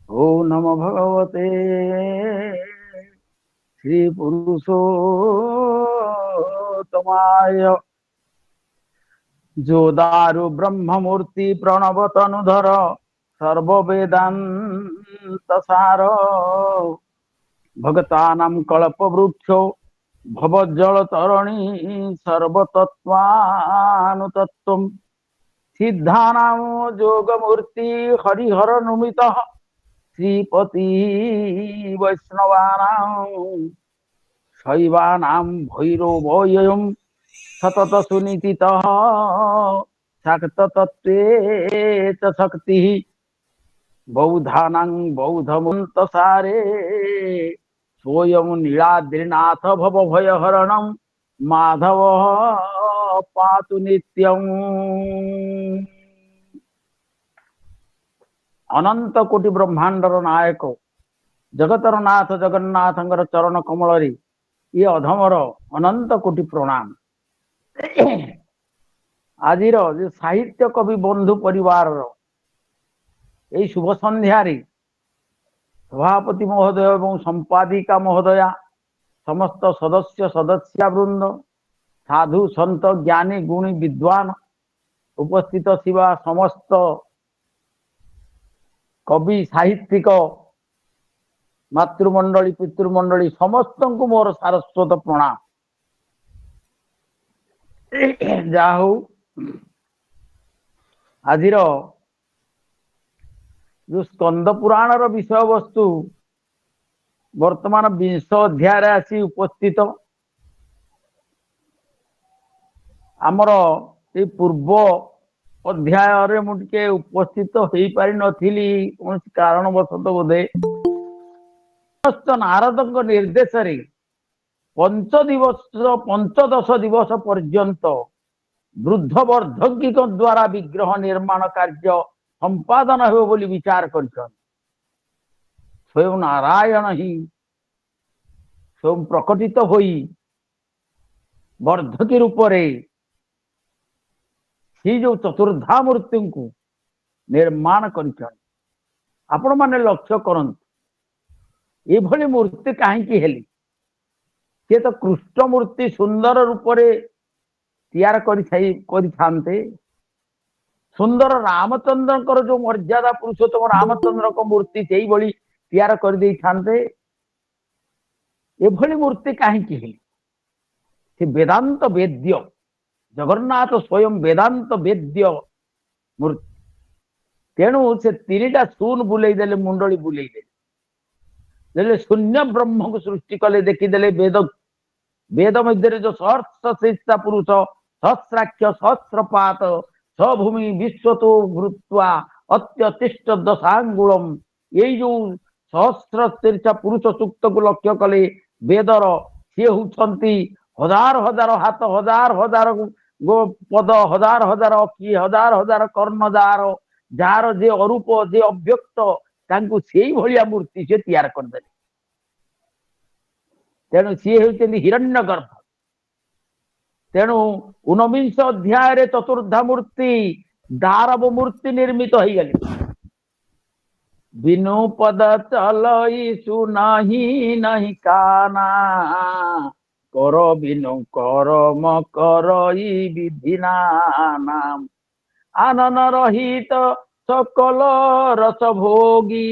ओम नमो भगवते श्री पुरुषोत्तमाय। जो दारु ब्रह्ममूर्ति प्रणव तनुधर सर्ववेदांत सार भगतानां कल्पवृक्षो भवज्जल तरणी सर्वतत्त्वानुतत्त्वम् सिद्धानां योगमूर्ति हरिहर नुमितः श्रीपति वैष्णवानां शैवानां भैरवोऽयं सतत सुनीतितः शाक्ततत्त्वे च शक्तिः बौद्धानां बौद्धमन्तसारे सोऽयं नीलाद्रिनाथ भवभयहरणं माधवः पातु नित्यम्। अनंत कोटि ब्रह्मांडर नायक जगतर नाथ जगन्नाथंकर चरण कमल ये अधमर अनंत कोटि प्रणाम। आज साहित्य कवि बंधु परिवार यही शुभ संध्यारे सभापति महोदय एवं संपादिका महोदया समस्त सदस्य सदस्या वृंद साधु संत ज्ञानी गुणी विद्वान उपस्थित शिवा समस्त कवि साहित्यिक मातृमंडली पितृमंडली समस्त को मोर सारस्वत प्रणाम। जाहू आज जो स्कंद पुराण विषय वस्तु वर्तमान 20 अध्याय आसी उपस्थित आमर ये पूर्व अध्याय मुझे उपस्थित हो पारि नथिली कौन कारणवशत बोधे नारद निर्देश पंचदश दिवस पर्यंत वृद्ध वर्धकी द्वारा विग्रह निर्माण कार्य संपादन हो बोली विचार कर स्वयं नारायण ही स्वयं प्रकटित होई वर्धकी रूप से जो चतुर्धा मूर्ति को निर्माण कर आपण माने लक्ष्य करंतु ये भली मूर्ति कहीं हेली सी तो कृष्ण मूर्ति सुंदर रूप तैयार करते सुंदर रामचंद्र जो मर्यादा पुरुषोत्तम रामचंद्र को मूर्ति से ही तैयार कर दे थांते ये भली मूर्ति कहीं हेली वेदांत वेद्य जगन्नाथ स्वयं वेदांत वेद्य मूर्ति तेणु से 3टा शून बुलेदेले मुंडली बुलेदेले शून्य ब्रह्म को सृष्टि कले देखीदेले वेद वेद मध्य जो सहस्र पुरुष सहस्राक्ष सहस्रपात सभूमि विश्वतो भूत्वा अत्यतिष्ठ दशांगुलम यही जो सहस्र तीर्थ पुरुष सूक्त को लक्ष्य कले वेदर सी होती हजार हजार हाथ हजार हजार गो पद हजार हजार अक्षी हजार हजार कर्ण जार जे अरूप जे अव्यक्त तांकु सेई भलिया मूर्ति से तैयार करदे तेणु सी होती हिरण्यगर्भ तेणु 19 अध्याय चतुर्धा मूर्ति दारव मूर्ति निर्मित हो गली बिनु पद चलई सुनाही नहीं काना कर बिनु करम करई विधिना नाम आनन रहित सकल रस भोगी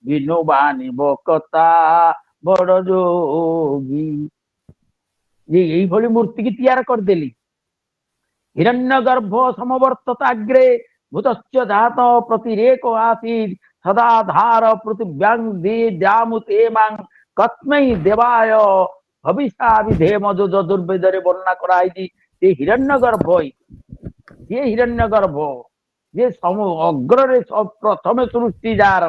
बिनु बानी बकता बड़ जोगी ये यही भली मूर्ति की तैयार कर देली हिरण्यगर्भ समवर्तताग्रे भूतश्च जात प्रतिरेक आसीत् सदाधार पृथिव्यां दे जामुते मां कस्मै देवाय भविष्या विधेम जो चतुर्वेद रे वर्णना कराई ये हिरण्यगर्भ ये हिरण्यगर्भ ये अग्र प्रथम सृष्टि जार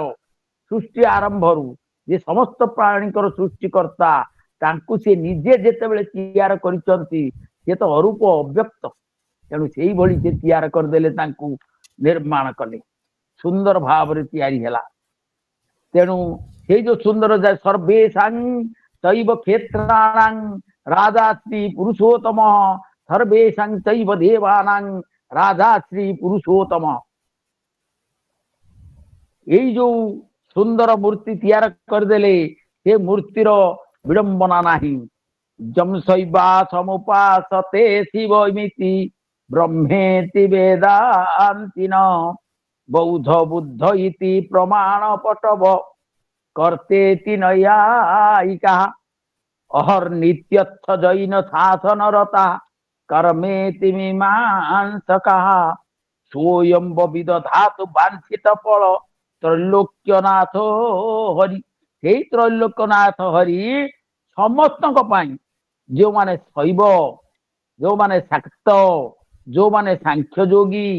सृष्टि आरंभ ये समस्त प्राणी सृष्टिकर्ता तांकु से निजे जेतेबेले तैयार करिसंती से तो अरूप अव्यक्त तेणु से भली से तैयार करदेले तांकु निर्माण कले सुंदर भाव रे तैयारी हैला तेणु से जो सुंदर जाय सर्वेशां तैव क्षेत्राणां राजा श्री पुरुषोत्तम सर्वेशां तैव देवानां राजा श्री पुरुषोत्तम ଏଇ ଯୋଉ ସୁନ୍ଦର ମୂର୍ତ୍ତି ତିଆର କରିଦେଲେ ସେ ମୂର୍ତ୍ତିର ବିଡମ୍ବନା ନାହିଁ। ଜମଶୈବା ସମୁପାସତେ ଶିବ ଇମିତି ବ୍ରହ୍ମେତି ବେଦାନ୍ତିନ ବୌଦ୍ଧ ବୁଦ୍ଧ ଇତି ପ୍ରମାଣ ପଟବ କର୍ତେତି ନୈୟାୟିକା ଅହର୍ନିତ୍ୟର୍ଥ ଜୈନ ଶାସନରତା कर्मेति मीमांसका सोऽयं विदधातु वांछित फल त्रैलोक्यनाथ हरि। हे त्रैलोक्यनाथ हरि समस्तଙ୍କ ପାଇଁ ଯେଉଁମାନେ ଶୈବ, ଯେଉଁମାନେ ଶାକ୍ତ, ଯେଉଁମାନେ ସାଂଖ୍ୟ ଯୋଗୀ,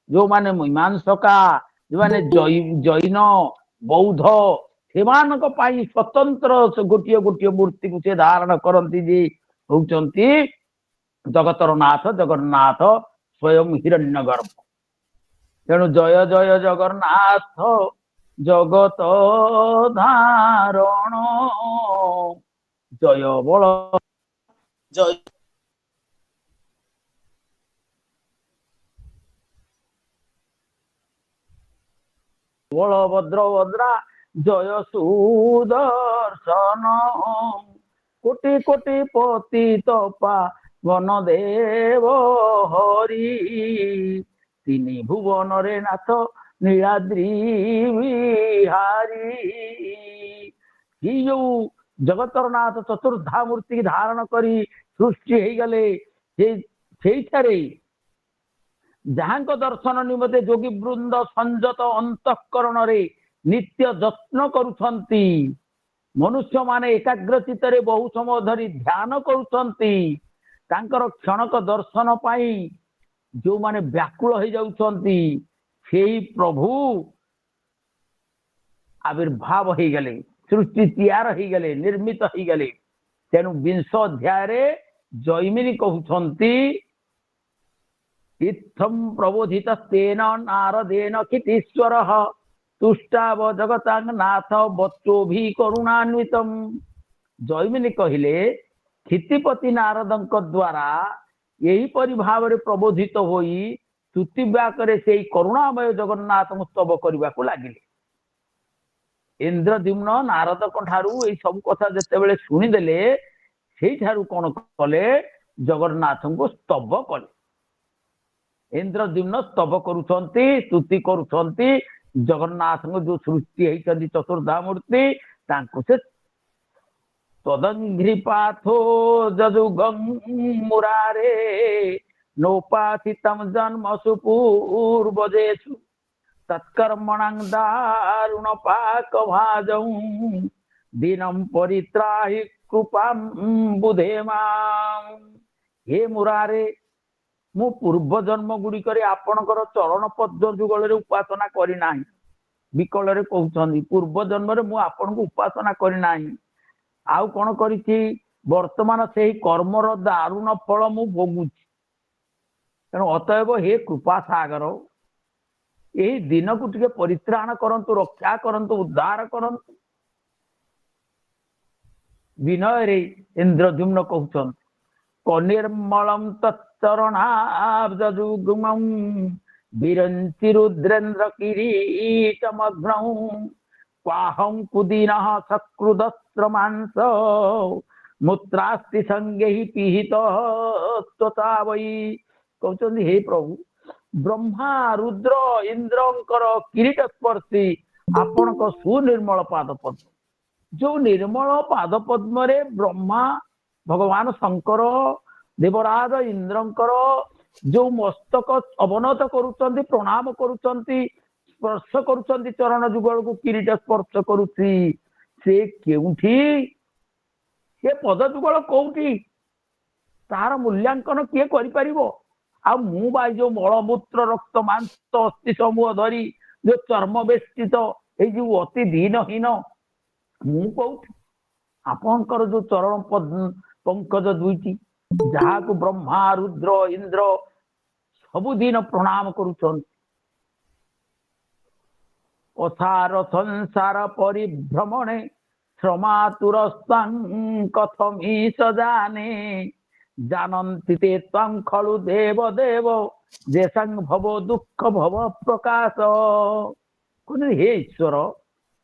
ଯେଉଁମାନେ ମୀମାଂସକା, ଯେଉଁମାନେ ଜୈନ ବୌଦ୍ଧ, ସେମାନଙ୍କ ପାଇଁ ସ୍ୱତନ୍ତ୍ର ଗୋଟିଏ ଗୋଟିଏ ମୂର୍ତ୍ତିକୁ ସେ ଧାରଣ କରନ୍ତି ଯେ ହଉଛନ୍ତି ଜଗତର ନାଥ ଜଗନ୍ନାଥ ସ୍ୱୟଂ ହିରଣ୍ୟ ଗର୍ଭ। ତେଣୁ ଜୟ ଜୟ ଜଗନ୍ନାଥ ଜଗତ ଧାରଣ ଜୟ ବଳ ଜୟ বলভদ্র ভদ্রা জয় সুদর্শন কোটি কোটি পতিত পাবনদেব হরি তিনি ভুবনরে নাথ নীଳାଦ୍ରି ବିହାରୀ। ଏଇ ଯୋଉ ଜଗତର ନାଥ ଚତୁର୍ଦ୍ଧା ମୂର୍ତ୍ତି ଧାରଣ କରି ସୃଷ୍ଟି ହେଇଗଲେ ସେଇଠାରେ ଯାହାଙ୍କ ଦର୍ଶନ ନିମନ୍ତେ ଯୋଗୀ ବୃନ୍ଦ ସଂଯତ ଅନ୍ତଃକରଣରେ ନିତ୍ୟ ଯତ୍ନ କରୁଛନ୍ତି, ମନୁଷ୍ୟ ମାନେ ଏକାଗ୍ର ଚିତ୍ତରେ ବହୁ ସମୟ ଧରି ଧ୍ୟାନ କରୁଛନ୍ତି, ତାଙ୍କର କ୍ଷଣକ ଦର୍ଶନ ପାଇଁ ଯୋଉମାନେ ବ୍ୟାକୁଳ ହେଇଯାଉଛନ୍ତି ସେଇ ପ୍ରଭୁ ଆବିର୍ଭାବ ହେଇଗଲେ, ସୃଷ୍ଟି ତିଆର ହେଇଗଲେ, ନିର୍ମିତ ହେଇଗଲେ। ତେଣୁ 20 ଅଧ୍ୟାୟରେ ଜୈମିନୀ କହୁଛନ୍ତି ଇତ୍ତଂ ପ୍ରବୋଧିତ ତେନ ନାରଦେନ କିତୀଶ୍ୱରଃ ତୁଷ୍ଟାବ ଜଗତାଂ ନାଥ ବଚୋଭି କରୁଣାନ୍ୱିତଂ। ଜୈମିନୀ କହିଲେ କ୍ଷିତିପତି ନାରଦଙ୍କ ଦ୍ୱାରା ଏହିପରି ଭାବରେ ପ୍ରବୋଧିତ ହୋଇ ସ୍ତୁତିବାକରେ ସେଇ କରୁଣାମୟ ଜଗନ୍ନାଥଙ୍କୁ ସ୍ତବ କରିବାକୁ ଲାଗିଲେ। ଇନ୍ଦ୍ରଦ୍ୟୁମ୍ନ ନାରଦଙ୍କ ଠାରୁ ଏଇ ସବୁ କଥା ଯେତେବେଳେ ଶୁଣିଦେଲେ ସେଇଠାରୁ କଣ କଲେ, ଜଗନ୍ନାଥଙ୍କୁ ସ୍ତବ କଲେ। ଇନ୍ଦ୍ରଦ୍ୟୁମ୍ନ ସ୍ତବ କରୁଛନ୍ତି, ସ୍ତୁତି କରୁଛନ୍ତି ଜଗନ୍ନାଥଙ୍କୁ ଯୋଉ ସୃଷ୍ଟି ହେଇଛନ୍ତି ଚତୁର୍ଦ୍ଧା ମୂର୍ତ୍ତି, ତାଙ୍କୁ ସେ ତଦଙ୍ଘ୍ରିପାଥୋ ଯଯୁଗଂ ମୁରାରେ ନୌପାଥିତଂ ଜନ୍ମସୁ ପୂର୍ବଜେଷୁ ତତ୍କର୍ମଣାଂ ଦାରୁଣ ପାକ ଭାଜଂ ଦିନଂ ପରିତ୍ରାହି କୃପାଂ ବୁଧେ ମାଂ। ହେ ମୁରାରେ, ମୁଁ ପୂର୍ବ ଜନ୍ମ ଗୁଡିକରେ ଆପଣଙ୍କର ଚରଣ ପଦ୍ମ ଯୁଗଳରେ ଉପାସନା କରିନାହିଁ। ବିକଳରେ କହୁଛନ୍ତି ପୂର୍ବ ଜନ୍ମରେ ମୁଁ ଆପଣଙ୍କୁ ଉପାସନା କରିନାହିଁ, ଆଉ କଣ କରିଛି, ବର୍ତ୍ତମାନ ସେଇ କର୍ମର ଦାରୁଣ ଫଳ ମୁଁ ଭୋଗୁଛି। ତେଣୁ ଅତଏବ ହେ କୃପା ସାଗର, ଏହି ଦିନକୁ ଟିକେ ପରିତ୍ରାଣ କରନ୍ତୁ, ରକ୍ଷା କରନ୍ତୁ, ଉଦ୍ଧାର କରନ୍ତୁ। ବିନୟରେ ଇନ୍ଦ୍ରଦ୍ୟୁମ୍ନ କହୁଛନ୍ତି କନିର୍ମଳଂ ତଚ୍ଚରଣାବ୍ଜଯୁଗ୍ମଂ ବିରଞ୍ଚି ରୁଦ୍ରେନ୍ଦ୍ର କିରୀଟମଗ୍ନଂ କ୍ୱାହଂ କୁଦୀନଃ ସକୃଦସ୍ତ୍ରମାଂସ ମୂତ୍ରାସ୍ତି ସଙ୍ଗେ ହି ପିହିତ ତ୍ୱଚା ବୈ। କହୁଛନ୍ତି ହେ ପ୍ରଭୁ, ବ୍ରହ୍ମା ରୁଦ୍ର ଇନ୍ଦ୍ରଙ୍କର କିରୀଟ ସ୍ପର୍ଶୀ ଆପଣଙ୍କ ସୁନିର୍ମଳ ପାଦ ପଦ୍ମ, ଯୋଉ ନିର୍ମଳ ପାଦ ପଦ୍ମରେ ବ୍ରହ୍ମା ଭଗବାନ ଶଙ୍କର ଦେବରାଜ ଇନ୍ଦ୍ରଙ୍କର ଯୋଉ ମସ୍ତକ ଅବନତ କରୁଛନ୍ତି, ପ୍ରଣାମ କରୁଛନ୍ତି, ସ୍ପର୍ଶ କରୁଛନ୍ତି ଚରଣ ଯୁଗଳକୁ କିରୀଟ ସ୍ପର୍ଶ କରୁଛି, ସେ କେଉଁଠି, ସେ ପଦ ଯୁଗଳ କୋଉଠି, ତାହାର ମୂଲ୍ୟାଙ୍କନ କିଏ କରିପାରିବ? ଆଉ ମୁଁ ବା ଯୋଉ ମଳମୂତ୍ର ରକ୍ତ ମାଂସ ଅସ୍ଥି ସମୂହ ଧରି ଯୋଉ ଚର୍ମ ବେଷ୍ଟିତ ଏଇ ଯୋଉ ଅତି ଦୀନହୀନ ମୁଁ କୋଉଠି? ଆପଣଙ୍କର ଯୋଉ ଚରଣ ପଙ୍କଜ ଦୁଇଟି, ଯାହାକୁ ବ୍ରହ୍ମା ରୁଦ୍ର ଇନ୍ଦ୍ର ସବୁଦିନ ପ୍ରଣାମ କରୁଛନ୍ତି। ଅସାର ସଂସାର ପରିଭ୍ରମଣେ ଶ୍ରମାତୁରସ୍ତାଂ କଥମିଷ ଜାନେ ଜାନନ୍ତି ତେ ତ୍ୱାଂ ଖଳୁ ଦେବ ଦେବ ଯେସାଂ ଭବ ଦୁଃଖ ଭବ ପ୍ରକାଶ। कहते हे ईश्वर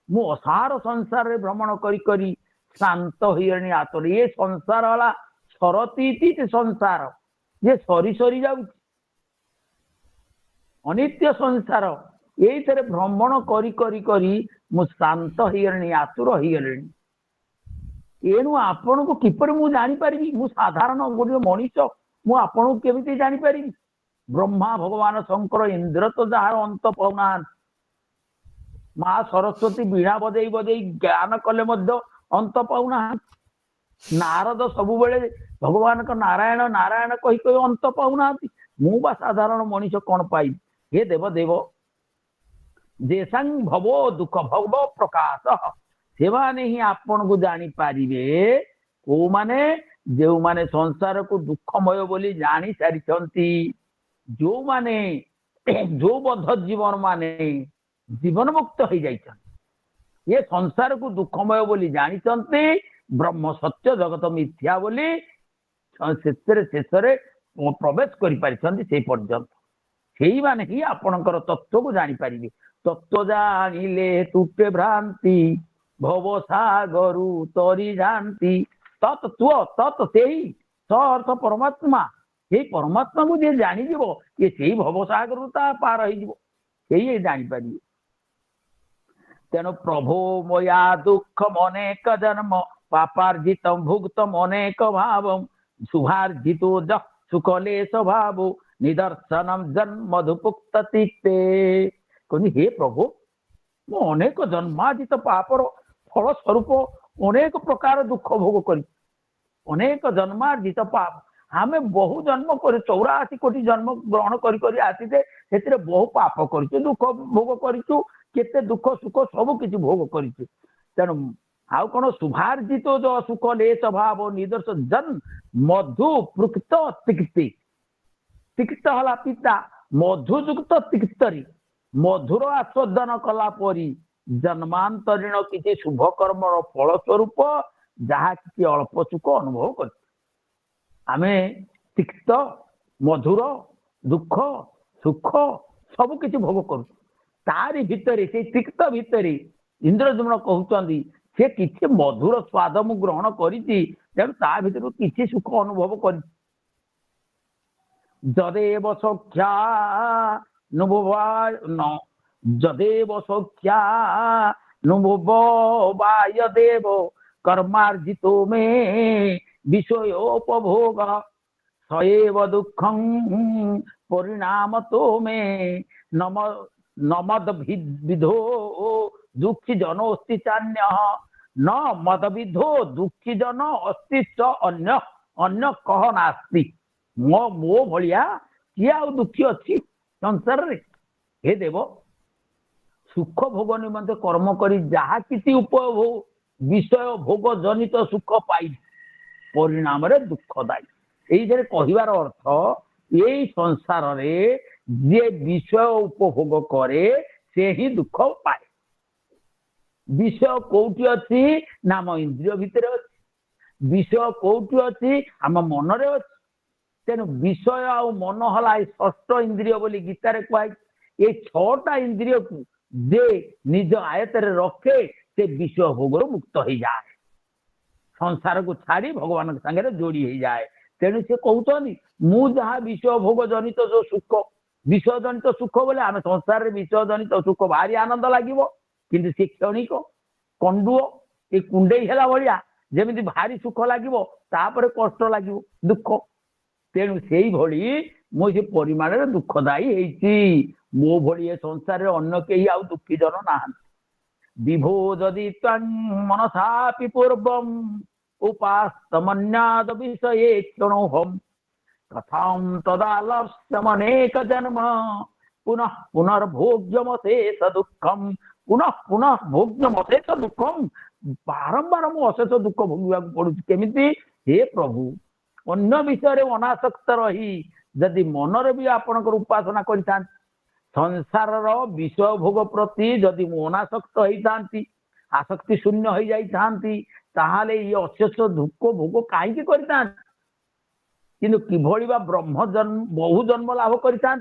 मु असार संसार रे भ्रमण करी करी शांत होइरणी आतुर ये संसार वाला सरती संसार ये सरी सरी जाऊ अनित्य संसार ये भ्रमण करी करी करी मु शांत होइरणी आतुर होइरणी एणु आपण को किपर मु जानी पारिबी मु साधारण गोटे मनीष मु आपण को केमिति जानी पारिबी ब्रह्मा भगवान शंकर इंद्र तो जार अंत पाउना माँ सरस्वती बीणा बजई बजई ज्ञान कले मध्य अंत पाउना नारद सबु बेले भगवान का नारायण नारायण कही कही अंत पाउना मु बा साधारण मनीष कौन पाई हे देव देव जेसंग भवो दुख भव प्रकाश से माने ही आपण को जानी पारिबे को माने जो माने संसार को दुखमय बोली जानी सारी जो माने जो बद्ध जीवन माने जीवन मुक्त हो जाइछन ये संसार को दुखमय बोली जानिछन्ते ब्रह्म सत्य जगत मिथ्या बोली शेषरे प्रवेश करि पारिछन्ति से पर्यंत सेही माने ही आपणकर तत्व को जानी पारिबे तत्व जानिले तुटे भ्रांति भव सागरु तरी जानती तत्व तत् सेही स अर्थ परमात्मा ये परमात्मा को जे जानी जीवो ये सेही भव सागर ता पार हो जीवो सेही जानी पारिबे तेणु प्रभु मोया दुख अनेक जन्म पापार्जित भुक्तम अनेक भाव शुभार्जितो सुखलेश भाव निदर्शनम जन्म मधुपुक्त तीर्थे कहते हे प्रभु मु अनेक जन्मार्जित पापर फल स्वरूप अनेक प्रकार दुख भोग कर अनेक जन्मार्जित पाप आमे बहु जन्म कर 84 कोटी जन्म ग्रहण करी आसीते से बहु पाप कर दुख भोग करूँ केते दुख सुख सब किसी भोग करिछु तेणु आउ कोन शुभार्जित जो सुख लेश भाव निदर्श जन मधु पृक्त तिक्ति तिक्त हला पिता मधुयुक्त तिक्तरी मधुर आस्वादन कला परी जन्मांतरीण किसी शुभ कर्म फल स्वरूप जहा कि अल्प सुख अनुभव कर आमे तिक्त मधुर दुख सुख सब किसी भोग करूँ तारी भितरे से तिक्त भितरे इंद्रद्युम्न कहउचंदी से किछि मधुर स्वाद मु ग्रहण करिछि तेणु ता भितर किछि सुख अनुभव करि जदेव सख्या नुभवा न जदेव सख्या नुभवाय देव कर्मार्जितो मे विषयोपभोग सएव दुःखं परिणामतो मे नम नमद विधो दुखी जन अस्ति चान्य न मद विधो दुखी जन अस्ति अन्य अन्य कह नास्ति मो भलिया किए आ दुखी अच्छी संसार रे हे देव सुख भोग निमंते कर्म करी जहा किसी उपभोग विषय भोग जनित सुख पाई परिणाम रे दुखदायी यही कहबार अर्थ यही संसार रे जे विषय उपभोग करे से ही दुख पाए विषय कोठी अच्छी नाम इंद्रिय भितर अच्छी विषय कोठी अच्छी आम मन रे अच्छी तेणु विषय आ मन हला षष्ठ इंद्रिय बोली गीतार कहुई ये 6टा इंद्रिय को जे निज आयतर रखे से विषय भोग मुक्त हो जाए संसार को छाड़ी भगवान संगे जोड़ी हो जाए तेणु से कहते मु जहाँ विषय भोग जनित जो सुख विषय जनित सुख बोले आम संसार में विषय जनित सुख भारी आनंद लगे किंतु से क्षणिक कंडुओ ये कुंडई है भाया जमी भारी सुख लगे तापर कष्ट लगे दुख तेणु से भली मुझे परिमाण में दुखदायी होती मो भली ए संसार अन्न कहीं आउ दुखी जन ना विभो जदि मनसा पूर्वम उपास्तमन्याद विषये क्षणोहम कथाम तदा लक्ष्यमनेक जन्म पुनः पुनर्भोग्यमशेष दुखम पुनः पुनः भोग्यमशेष दुखम बारंबार मु अशेष दुख भोगवा पड़ू केमिति हे प्रभु अन्य विषय अनासक्त रही जदि मनरे भी आपणकर उपासना करिता संसार विषय भोग प्रति जदि मु अनासक्त होता आसक्ति शून्य हो जाती ताहले ये अशेष दुख भोग कहीं करता किंतु किभली बा ब्रह्म जन्म बहु जन्म लाभ करता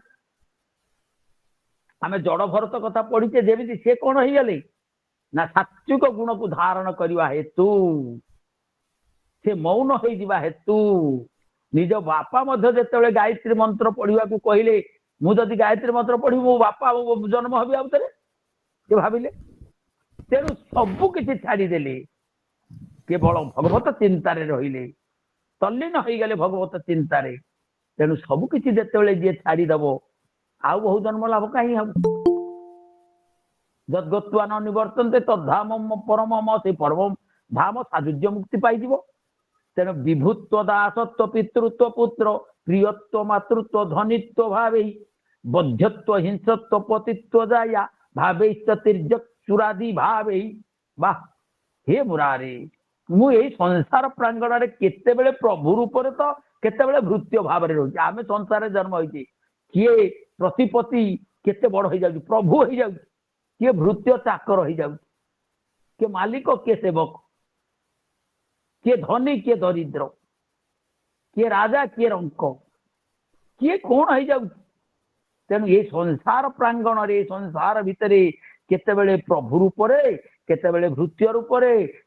आम जड़ भरत कथा पढ़ीचे जेमिति से कौन हो गले ना सात्विक गुण को धारण करने हेतु से मौन हो हेतु निज बापा जो गायत्री मंत्र पढ़ा कहले मुझे गायत्री मंत्र पढ़ी मो बापा जन्म हबी आउ थे से भाविले तेणु सबू किसी छाड़देले केवल भगवत चिंतार रहिले तल्लीन हो गले भगवत चिंतार तेणु सबकि जिते जी छाड़देव आउ बहु जन्म लाभ कहीं हम जदगत्वा न निवर्तन्ते तद्धाम परम से परम धाम साजुज्य मुक्ति पाई तेणु विभुत्व दासत्व पितृत्व पुत्र प्रियत्व मातृत्व धनित्व भावे बध्यत्व हिंसत्व पतित्व जाया भावे तिर्यक्षुरादि भावे वाह हे मुरारे मु यही संसार प्रांगण में केते प्रभु रूप तो केते भृत्य भाव रोचे आम संसार जन्म होइए किए प्रतिपति केते बड़ हो जाउची प्रभु हो जाउची किए भृत्य चाकर हो जाउची किए मालिक किए सेवक किए धनी किए दरिद्र किए राजा किए रंक किए कौन हो जाउची तेणु ये संसार प्रांगण रे संसार भितर केते प्रभु रूप केते भृत्य रूप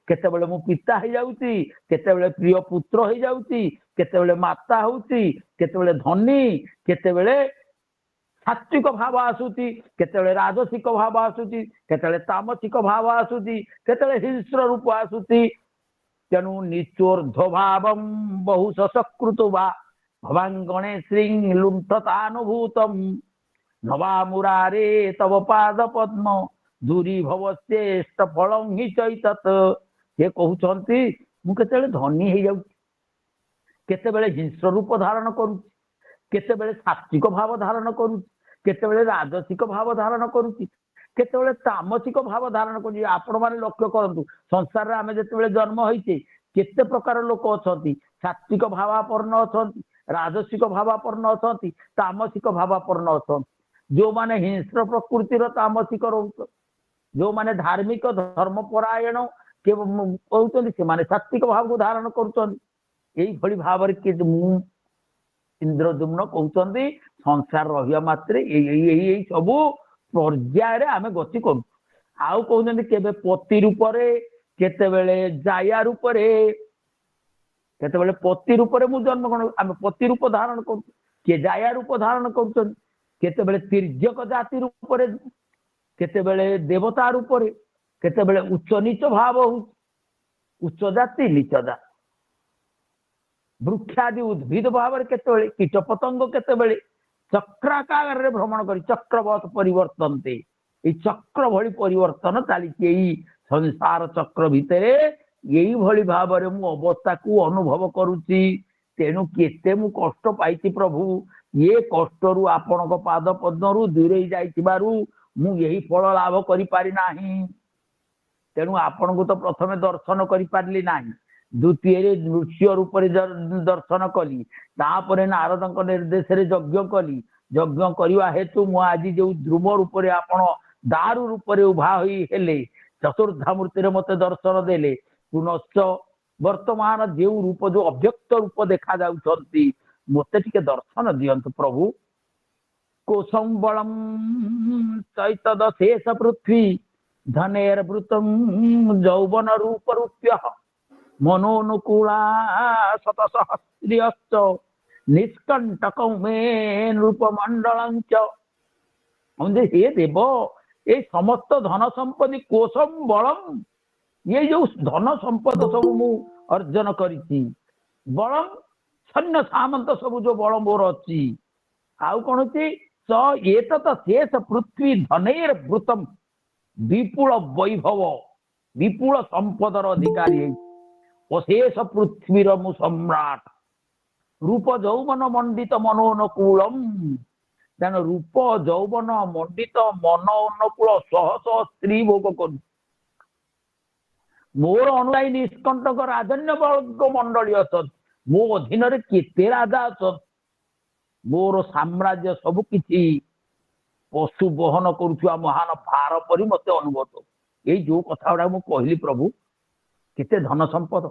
केते मो पिता हो जाउची केते प्रिय पुत्र हो जाउची केते माता होउची केते धनी केते सात्विक भाव आसूची केते राजसिक भाव आसूची केते तामसिक भाव आसूची केते हिंस्र रूप आसूची तेणु निचोर्ध भाव बहु ससकृत वा भवांगणे श्री लुंठतानुभूतम नवा मुरारे तव पाद पद्म दूरी भव श्रेष्ठ फल ही चैतत ये कहते मुझे धनी हो जाऊँ केते हिंस्र रूप धारण करुच्ची केते सात्विक भाव धारण करुच्ची केते राजसिक भाव धारण करुच्ची केते तामसिक भाव धारण कर आपण मैंने लक्ष्य करूँ संसार में आम जो जन्म होइछे केते प्रकार लोक अच्छा सात्विक भावापर्ण अच्छा राजसिक भावापर्ण अच्छा तामसिक भावापर्ण अच्छा जो माने हिंस्र प्रकृतिर तामसिक रोच जो माने धार्मिक धर्मपरायण कहते से माने सात्विक भाव को धारण कर भाव इंद्रदुम्न कहते संसार रहा मात्रे यही सबू पर्याय आम गति कर आउ कहते केबे पति रूप केते जाया रूप केते पति रूप जन्म ग्रहण आम पति रूप धारण कर किए जाया रूप धारण कर केते तिर्यक जाति रूप केते देवता रूप केते उच्च नीच भाव उच्च जाति नीच जाति वृक्षादि उद्भिद भाव केते कीट पतंग केते चक्राकार रे भ्रमण कर चक्रवत परिवर्तनते चक्र भली परिवर्तन चली संसार चक्र भितर यही भली भाव में मु अवस्था को अनुभव करुच्ची तेणु केते मु कष्ट पाई प्रभु ये कष्ट रु आपण पाद पद्म रु दूरे जाइबारु मु यही फल लाभ करि पारि नाही तेणु आपण को तो प्रथमे दर्शन करि पारली नाही द्वितीय नृष्य रूप दर्शन कली तापर नारद निर्देश यज्ञ कली यज्ञ करने हेतु मु आज जो ध्रुव रूप आपण दारु रूप उभा हेले चतुर्धामूर्ति मते दर्शन देले पुनश्च वर्तमान जो रूप जो अव्यक्त रूप देखा जाउछंती मते टिके दर्शन दियंतु प्रभु कोशं बलम चैतद शेष पृथ्वी धनेर्वृतम यौवन रूप रूप्य मनोनुकूला शतसहस्रियश्च निष्कंटकं मे नृपमंडलं च हे देव ये समस्त धन संपत्ति कोशम बलम ये जो धन संपद सब मु अर्जन करिछि बलम सैन्य सामंत सब जो बल मोर अच्छी आउ कौन अच्छी स ये तो शेष पृथ्वी धनेर्वृतम विपुल वैभव विपुल संपदर अधिकारी अशेष पृथ्वीर मु सम्राट रूप यौवन मंडित मनोनुकूलम तेना रूप यौवन मंडित मन अनुकूल शह शह स्त्री भोग कर मोर अनुयायी निष्कंटक राजन्य वर्ग मंडली अच्छा मो अधीन केते राजा अच्छा मोर साम्राज्य सबकि पशु बहन करुवा महान भार पर मत अनुभव ये जो कथा गुड़ा मुझे कहली प्रभु केते धन संपद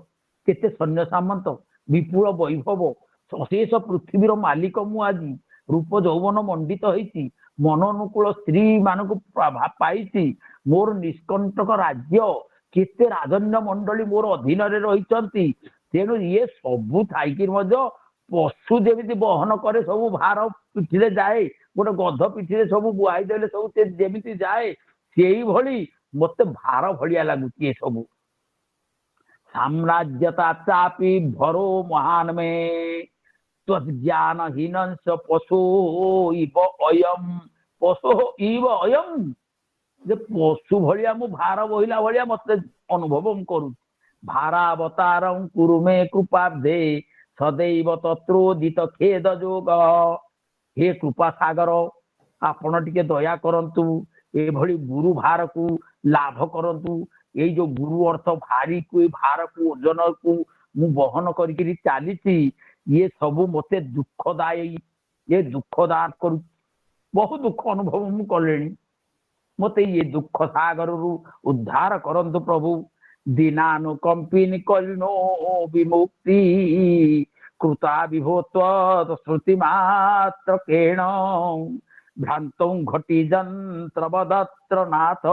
केते सैन्य सामंत विपुल वैभव अशेष पृथ्वीर मालिक मु आज रूप यौवन मंडित होती मनोनुकूल स्त्री मान पाई मोर निष्कंटक राज्य केते राजन्य मंडली मोर अधीन रही तेणु ये सबू थी पशु जमी बहन करे सब भार पिठी जाए गोटे गध पिठी सब बुआई देले सब जमी जाए से भली मत भार भलिया लगुच ये सब साम्राज्यता चापी भरो महान में ज्ञानहीन पशु इव अयम पशु इव अयम जे पशु भलिया मु भार बहिला भलिया मत अनुभव करू भारावतार कुरु मे कृपाब्धे सदैव तत्रोदित खेद जोग हे कृपा सागर आपण टिके दया करंतु ए भली गुरु भार को लाभ करंतु ये जो गुरु अर्थ भारी को भार को ओजन को मु बहन करी चली ये सबू मते दुखदायी ये दुखदात करू बहुत दुख अनुभव मु कले मते ये दुख सागर रु उद्धार करंतु प्रभु दीनानुकंपिनी कलिनो विमुक्ति कृता विभोत्व श्रुति मात्र केण भ्रांत घटी जंत्रवदत्र नाथ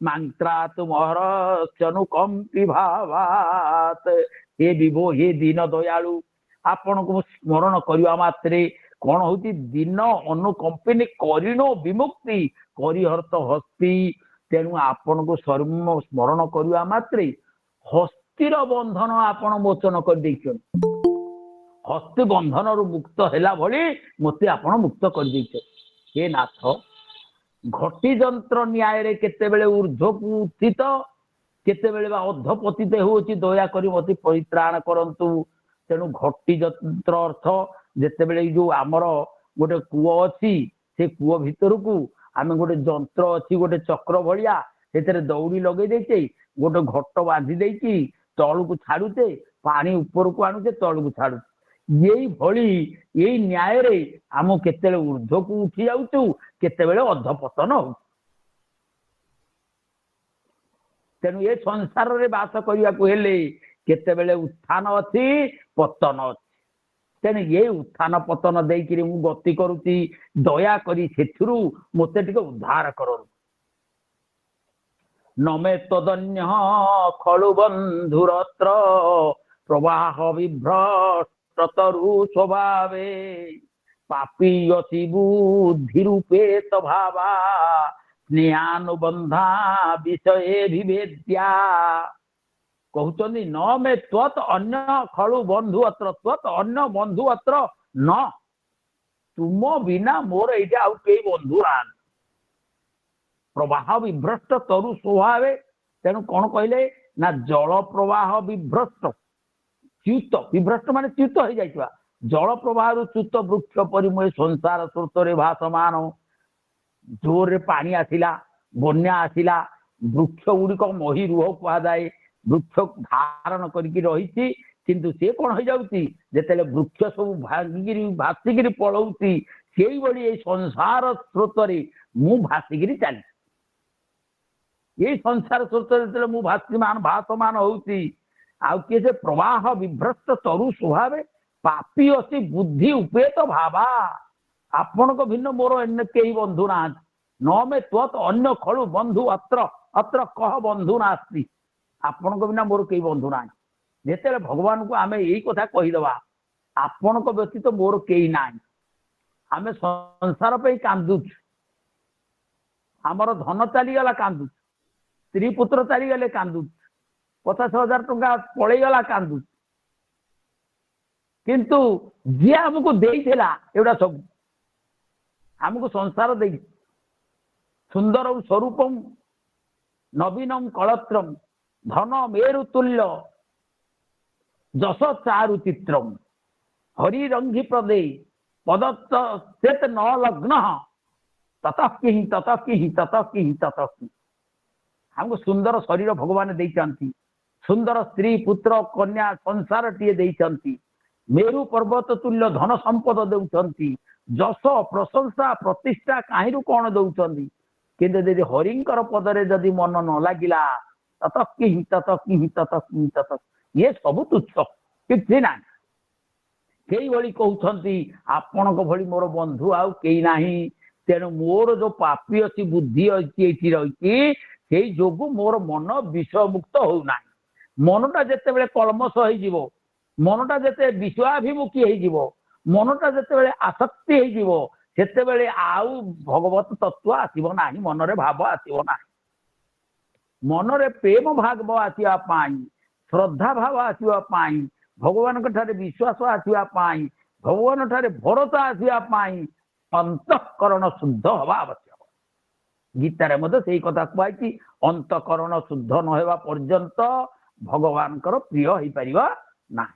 मंत्रा तुमर अनुकंपी भावात हे विभो हे दीन दयालु आपण को स्मरण करवा मात्रे कौन हूँ दीन अनुकंपिनी करिणो विमुक्ति करिहर्त हस्ती तेणु आपण को स्मरण करवा मात्रे हस्तिर बंधन आपण मोचन कर देइछन हस्ती बंधन रु मुक्त हैला भली मते आपण मुक्त कर देइछन हे नाथ घटी जंत्र न्याय रे केते बेले ऊर्ध्व को उत्थित केते बेले अध पतित होची दया करी मते परित्राण करंतु तेणु घटी जंत्र अर्थ जेते बेले जो आमर गोटे कूओ अछि से कूओ भितर को आम गोटे जंत्र अच्छी गोटे चक्र भाया से दौड़ी लगे देचे गोटे घट बांधी देची तल को छाड़ुचे पानी ऊपर को आणुचे तल को छाड़ू यही भली यही न्याय रे आम केते ऊर्ध्व को उठी जाऊँ केते अधपतन हो तेणु ये संसार रे बास करने को हेले केते उत्थान अच्छी पतन अच्छी तेणु ये उत्थान पतन देकरी मु गति करुची दया करी सेथुरु मते टिके उद्धार करो नमे तदन्य खलु बंधुरत्र प्रवाह विभ्रष्टतरु स्वभावे पापी यसी बुद्धिरूपेत भावा स्नेहानुबंधा विषय विभेद्या कहते न मे त्वत अन्य खलु बंधु अत्र त्वत अन्य बंधु अत्र न तुम बिना मोर ये आउ कई बंधु रान प्रवाह विभ्रष्ट तरु स्वभाव तेणु कौन कहले ना जल प्रवाह विभ्रष्ट च्युत विभ्रष्ट माने च्युत हो जाइछवा जल प्रवाह च्युत वृक्ष परि मोय संसार स्रोत रे भासमान जोर रे पानी आसिला बन्या आसिला वृक्ष गुड़िक मही रुह कह जाए वृक्ष धारण करके रही किंतु से कौन हो जाउती जेतेले वृक्ष सब भांगिरी भासिगिरी पळौती सेई बड़ी ए संसार स्रोत रे मु भासिगिरी चली ये संसार स्रोत रे मु भासमान होउती आउ के से प्रवाह विभ्रष्ट तरु स्वभाव पापी असी बुद्धि उपेत भावा आपण को भिन्न मोर अन्य कई बंधु ना न मे त्वत अन्य खलु बंधु अत्र अत्र कह बंधु नास्ति आपण को बिना मोर कई बंधु ना जेते भगवान को आम यही कथा कहीदबा आपण को व्यतीत मोर कई ना आम संसार पे कांदुच आमर धन चलीगला कांदुच स्त्री पुत्र चलीगले कांदुच 50,000 टंका पलैगला कांदुच किंतु जी आमको देइथिला एवडा सब आमको संसार दे सुंदर स्वरूपम नवीनम कलत्रम धन मेरुतुल्य जस चारु चित्रम हरिरंघि प्रदे पदत्त चेत न लग्न ततः कि हमको सुंदर शरीर भगवान देइचंती सुंदर स्त्री पुत्र कन्या संसार टीए देइचंती मेरु पर्वत तुल्य धन संपद देउचंती जस प्रशंसा प्रतिष्ठा काहिरु कौन दौरान किंतु यदि हरिंकर पदरे जदि मन न लगिला ततः ये सब तुच्छ कि ना कई भली कहते आपण भली मोर बंधु आउ कई नाही तेणु मोर जो पापी अच्छी बुद्धि अच्छी रही से जोगु मोर मन विषय मुक्त होना मनटा जिते कलमश हो मनटा जिते विषयाभिमुखी हो मनटा जिते आसक्ति हो सेते आउ भगवत तत्व आसब ना मनरे भाव आसब ना मनरे प्रेम भाव आसवाई श्रद्धा भाव आसवाई भगवान ठारे विश्वास आसवाई भगवान ठारे भरोसा आसवाई अंतःकरण शुद्ध हवा आवश्यक गीतार से कथा कही अंतःकरण शुद्ध न होगा पर्यंत भगवान प्रिय हो पार ना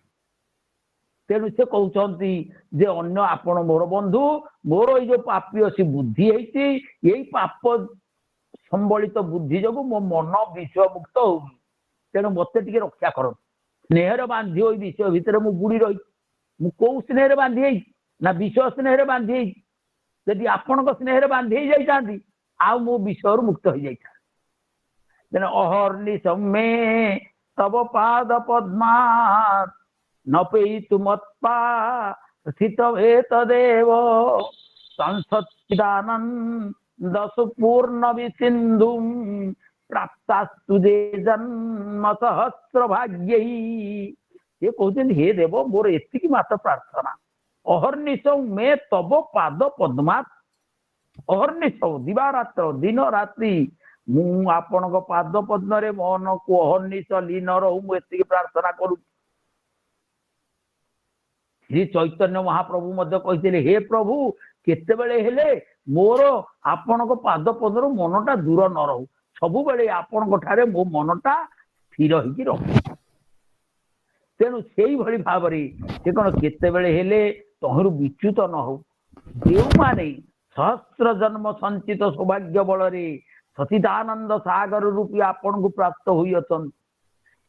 तेणु से कहते जे अन्य आपण मोर बंधु मोर ये पापी अच्छी बुद्धि यही पाप संबलित बुद्धि जो मो मन विषय मुक्त हो तेणु मत टे रक्षा कर स्नेहर बांधी हो विषय भितर मु बुड़ी रही मु स्नेह बांधी ना विषय स्नेह बांधी जदि आपण स्नेह बांधी जाती आ मो विषय मुक्त हो जाता अहर्नि सम्मे तब पाद पद्मा न पेतु मत्पा स्थित तदेव संसत्दानंद सुपूर्ण विसिंधु प्राप्तास्तुजे जन्म सहस्र भाग्य ये कहते हे देव मोर एति मात्र प्रार्थना अहर्निश मे तब पाद पद्मा अहर्निश दिवारात्र दिन रात्रि मु आपण पाद पद्म मन को अहर्निश लीन रहू मुझे प्रार्थना करू श्री चैतन्य महाप्रभु मध्य कहते हे प्रभु केतेबेले हेले मोर आपण पाद पदर मनटा दूर न रहू सबु बेले आपण ठारे मो मनटा स्थिर होगी रहू तेणु से भाव से कौन केतेबेले हेले तहरु विच्युत न हो जो माने सहस्र जन्म संचित सौभाग्य बल सचिदानंद सागर रूपी आपण को प्राप्त हुई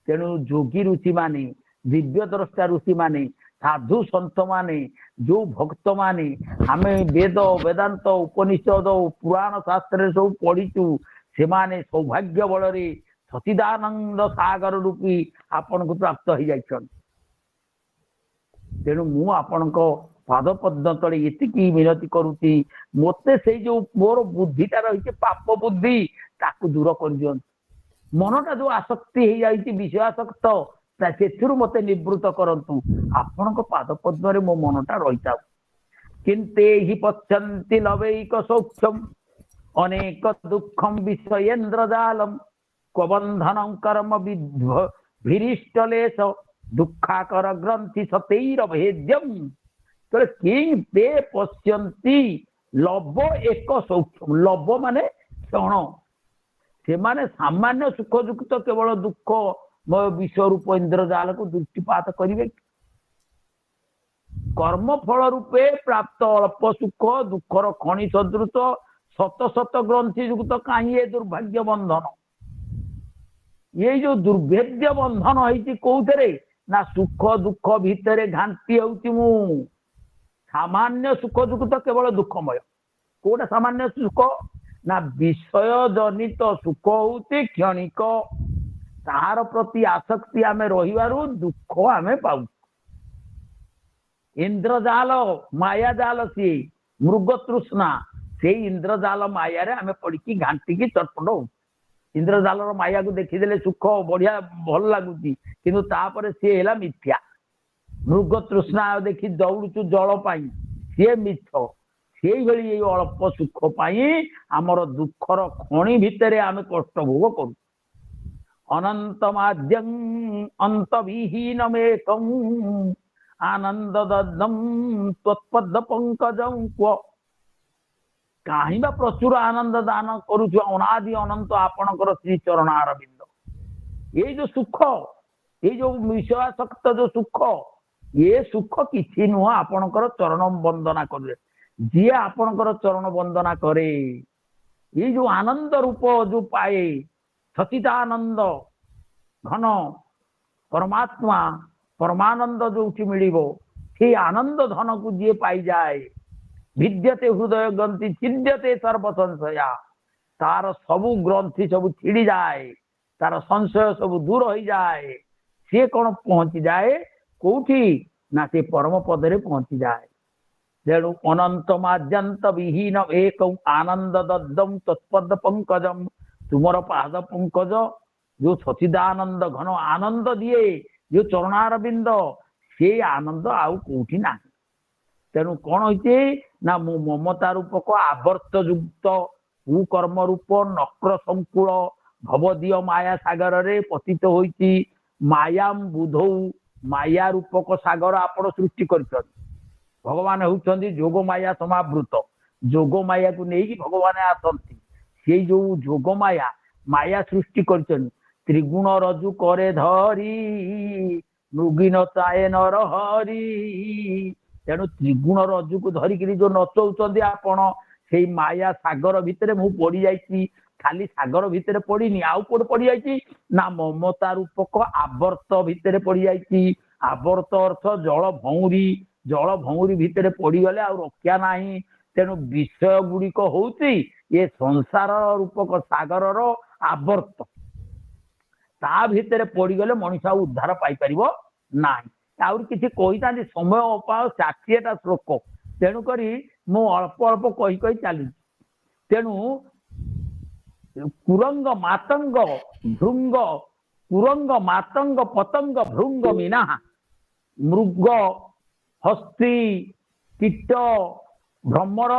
तेणु योगी ऋषि माने दिव्य द्रष्टा ऋषि माने साधु संत माने जो भक्त माने आमे वेद वेदांत उपनिषद पुराण शास्त्र सब पढ़ीचु से माने सौभाग्य बल सचिदानंद सागर रूपी आपण को प्राप्त हो जाइछन तेणु मु आपण पाद पद्म तले एतिकी मिनती करुची मते से जो मोर बुद्धिटा रही पाप बुद्धि ताकू दूर कर दियन मनटा जो आसक्ति हो जाइए विषय आसक्त से मत निवृत्त करंतु आपण पाद पद्म मो मनटा रही था किंते ही पश्यन्ति लवैक सौख्यम अनेक दुखम विषयेन्द्रजालम क्वबंधनं कर्म भीरिष्टलेश दुखाकर ग्रंथि सतैर भेद्यम तो किं ते पश्यन्ति लव एक सौख्यम लव माने क्षण से माने सामान्य सुख युक्त केवल दुख विश्व रूप इंद्रजाल को दृष्टिपात करेंगे कर्म फल रूपे प्राप्त अल्प सुख दुखर खनि सदृश शत शत ग्रंथि युक्त कहीं ये दुर्भाग्य बंधन ये जो दुर्भेद्य बंधन होती कौथे ना सुख दुख भितर घांटी हूँ सामान्य सुख युक्त केवल दुखमय कोटा सामान्य सुख ना विषय जनित सुख होती क्षणिक तार प्रति आसक्ति आमे रहिबारु दुख आमे पाऊ इंद्रजाल माया जाल सी मृग तृष्णा से इंद्रजाल माया रे आमे पड़ी घांटी की चटपट हो इंद्रजाल माया को देखीदेले सुख बढ़िया भल लगुची किंतु तापर सी है मिथ्या मृग तृष्णा देखी दौड़ू जल पाई सी मिछ से भाई अल्प सुख पाई आमर दुखर खणी भितर आमे कष्ट भोग करू अनंत माध्यम अंत विहीनमेकं आनंद दद्दम त्वत्पद पंकजं क्व कहीं प्रचुर आनंद दान करुछु अनादि अनंत आपणकर श्री चरणारविंद ये जो सुख ये जो विषयासक्त जो सुख ये सुख किसी नुह आपणकर चरण वंदना करे जी आपणकर चरण वंदना करे ये जो आनंद रूप जो पाए सचिदानंद घन परमात्मा परमानंद जो मिलिबो से आनंद धन को जी पाई जाए विद्यते हृदय ग्रंथि छिद्यते सर्व संशया तार सबु ग्रंथि सब छिड़ी जाए तार संशय सब दूर हो जाए सी कौन पहुंची जाए कौटी ना से परम पदरे पहुंची जाए तेणु अनंतमाद्यंत विहीन एक आनंद दद्दम तत्पद पंकजम तुमर पाद पंकज जो सचिदानंद घन आनंद दिए जो चरणारविंद से आनंद आउ कोठी ना। तेणु कौन होइछे ना मु ममता रूपक आवर्त युक्त कुकर्म रूप नक्र संकुल भवदीय माया सागर रे पतित होइछि मायाम बुधौ माया रूपक सागर आपण सृष्टि कर भगवान होउछन्ति जोग माया समावृत जोग माया को नहीं भगवान आसंती से जो जोग माया माया सृष्टि कर त्रिगुण रजु करे धरी मृगिन चाहे नर हरि। तेणु त्रिगुण रजु को धरिक जो नचौଛନ୍ତି आपण से माया सागर भितर मु पड़ी जाइछि खाली सागर भितर पड़ीनी आउ कोड पड़ी जाइछि ना ममता रूपक आवर्त भितर पड़ी जाइछि। आवर्त अर्थ जल भौरी भितर पड़ी गले आ रक्षा नाही। तेणु विषय गुड़िक होउछि ये संसार रूपक सागर रो आवर्त ता भितर पड़ी गले मनुष्य उद्धार पाई परिबो नाही। आउर किछि कहितांती समय अपाय 60टा श्लोक तेणु करी मु अल्प अल्प कहि कहि चालू। तेणु कुरंग मातंग भृंग कुरंग मातंग पतंग भृंग मीना मृग हस्ती कीट भ्रमर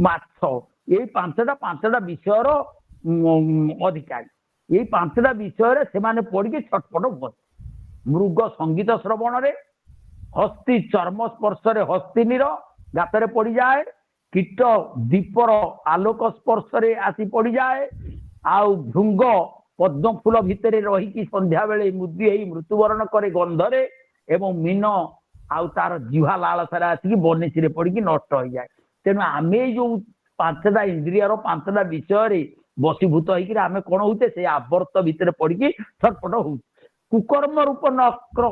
माछ ये पांचटा विषयर अधिकारी ये पांचटा विषय से पड़ के छटपट हुए। मृग संगीत श्रवण रे हस्ती चर्म स्पर्श रे हस्तिनीर गातरे पड़ जाए कीट दीपर आलोक स्पर्श रे आसी पड़ जाए आउ भृंग पद्म फूल भितर रही संध्या बेले मुदी मृत्युवरण करे गंधरे एवं मीन आउ तार जीवा लालसार आसिक बनिशी रे पड़ नष्ट हो जाए। तेणु आम जो पांचटा इंद्रियर पांचटा विषय बसीभूत होकर आम कौन होते से आवर्त भितर पड़ छटपट हो। कुकर्म रूप नक्र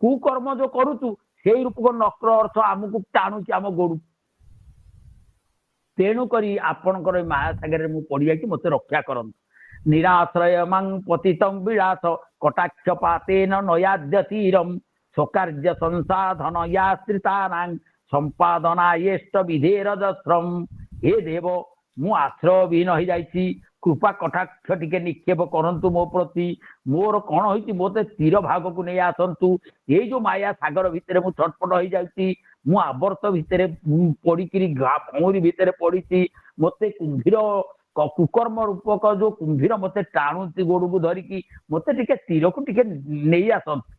कुकर्म जो करुचु से रूप नक्र अर्थ आमको टाणुची आम गोड़। तेणु करी आपणकर माया सागर में पड़ जाए मत रक्षा करंतु। निराश्रय मां पतितं विलास कटाक्ष पातेन नयाद्य तीरम स्वकार्य संसाधन याश्रितानां संपादनायेष्ट विधेरजस्रम। हे देव मु आश्रय विहीन हो जाइछि कृपा कटाक्ष टिके निक्षेप करंतु मो प्रति। मोर कौन होइछि मोते तीर भाग को नहीं आसंतु। ये जो माया सागर भितर मु छटपट हो जाइछि मु आवर्त भितर पड़िकी भौरी भितर पड़ी मते कुंभीर कुकर्म रूपक जो कुंभीर मते टाणुची गोड़ को धरिकी मते टिके तीर को टिके नहीं आसंतु।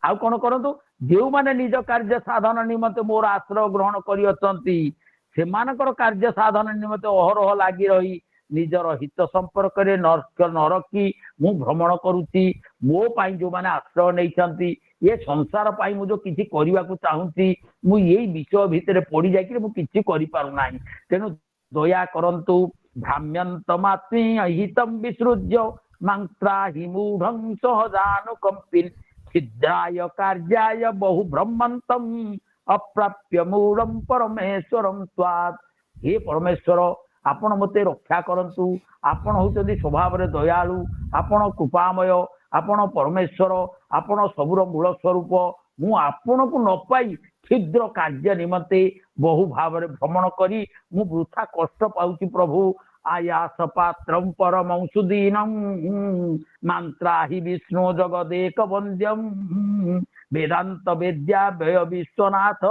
आउ कौन करंतु जो माने निज कार्य साधन निमंते मोर आश्रय ग्रहण करियछंती सेमानकर कार्य साधन निमंते अहरह लागी रही निजर हित संपर्क रे नरकी मु भ्रमण करुची। मो पाई जो माने आश्रय नहीं ये संसार पाई मु जो किसी करने को चाहूँगी मु यही विषय भितर पड़ जाकि मु किसी करि पारु नाही। तेणु दया करंतु भ्राम्यंतमात्मीयहितं विसृज्य मंत्राहि मूढ़ं सहजानुकंपिन छिद्राय कार्याय बहु ब्रह्मंतम अप्राप्य मूलम परमेश्वरम स्वाद। हे परमेश्वर आपण मते रक्षा करंतु। आपण होउछन्ति स्वभाव रे दयालु आपण कृपामय आपण परमेश्वर आपण सबुर मूल स्वरूप। मु आपण को न पाई क्षुद्र कार्य निमंते बहु भाव रे भ्रमण करी मु वृथा कष्ट पाउची प्रभु। आयास पात्रम परमं सुदीनम मंत्राहि विष्णु जगदेक वंद्यम वेदांत वेद्या व्यय विश्वनाथ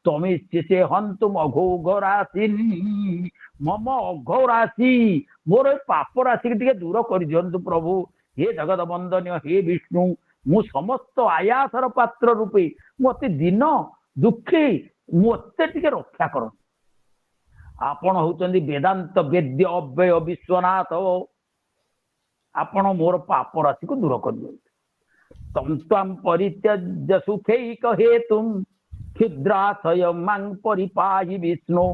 तमिश्चिते हंतुम अघोघरासीन। मम अघोरासी मोर पाप राशि टिके दूर कर दियंतु प्रभु। हे जगत वंदनीय हे विष्णु मु समस्त आयासर पात्र रूपे मते दिन दुखी मते टिके रक्षा कर। आपण होउचंदी वेदांत वेद्य अव्यय विश्वनाथ आपण मोर पाप राशि को दूर कर दियंतु। तम त्वं परित्यज्य सुखैक हेतुम क्षुद्राशय मां परिपाहि विष्णु।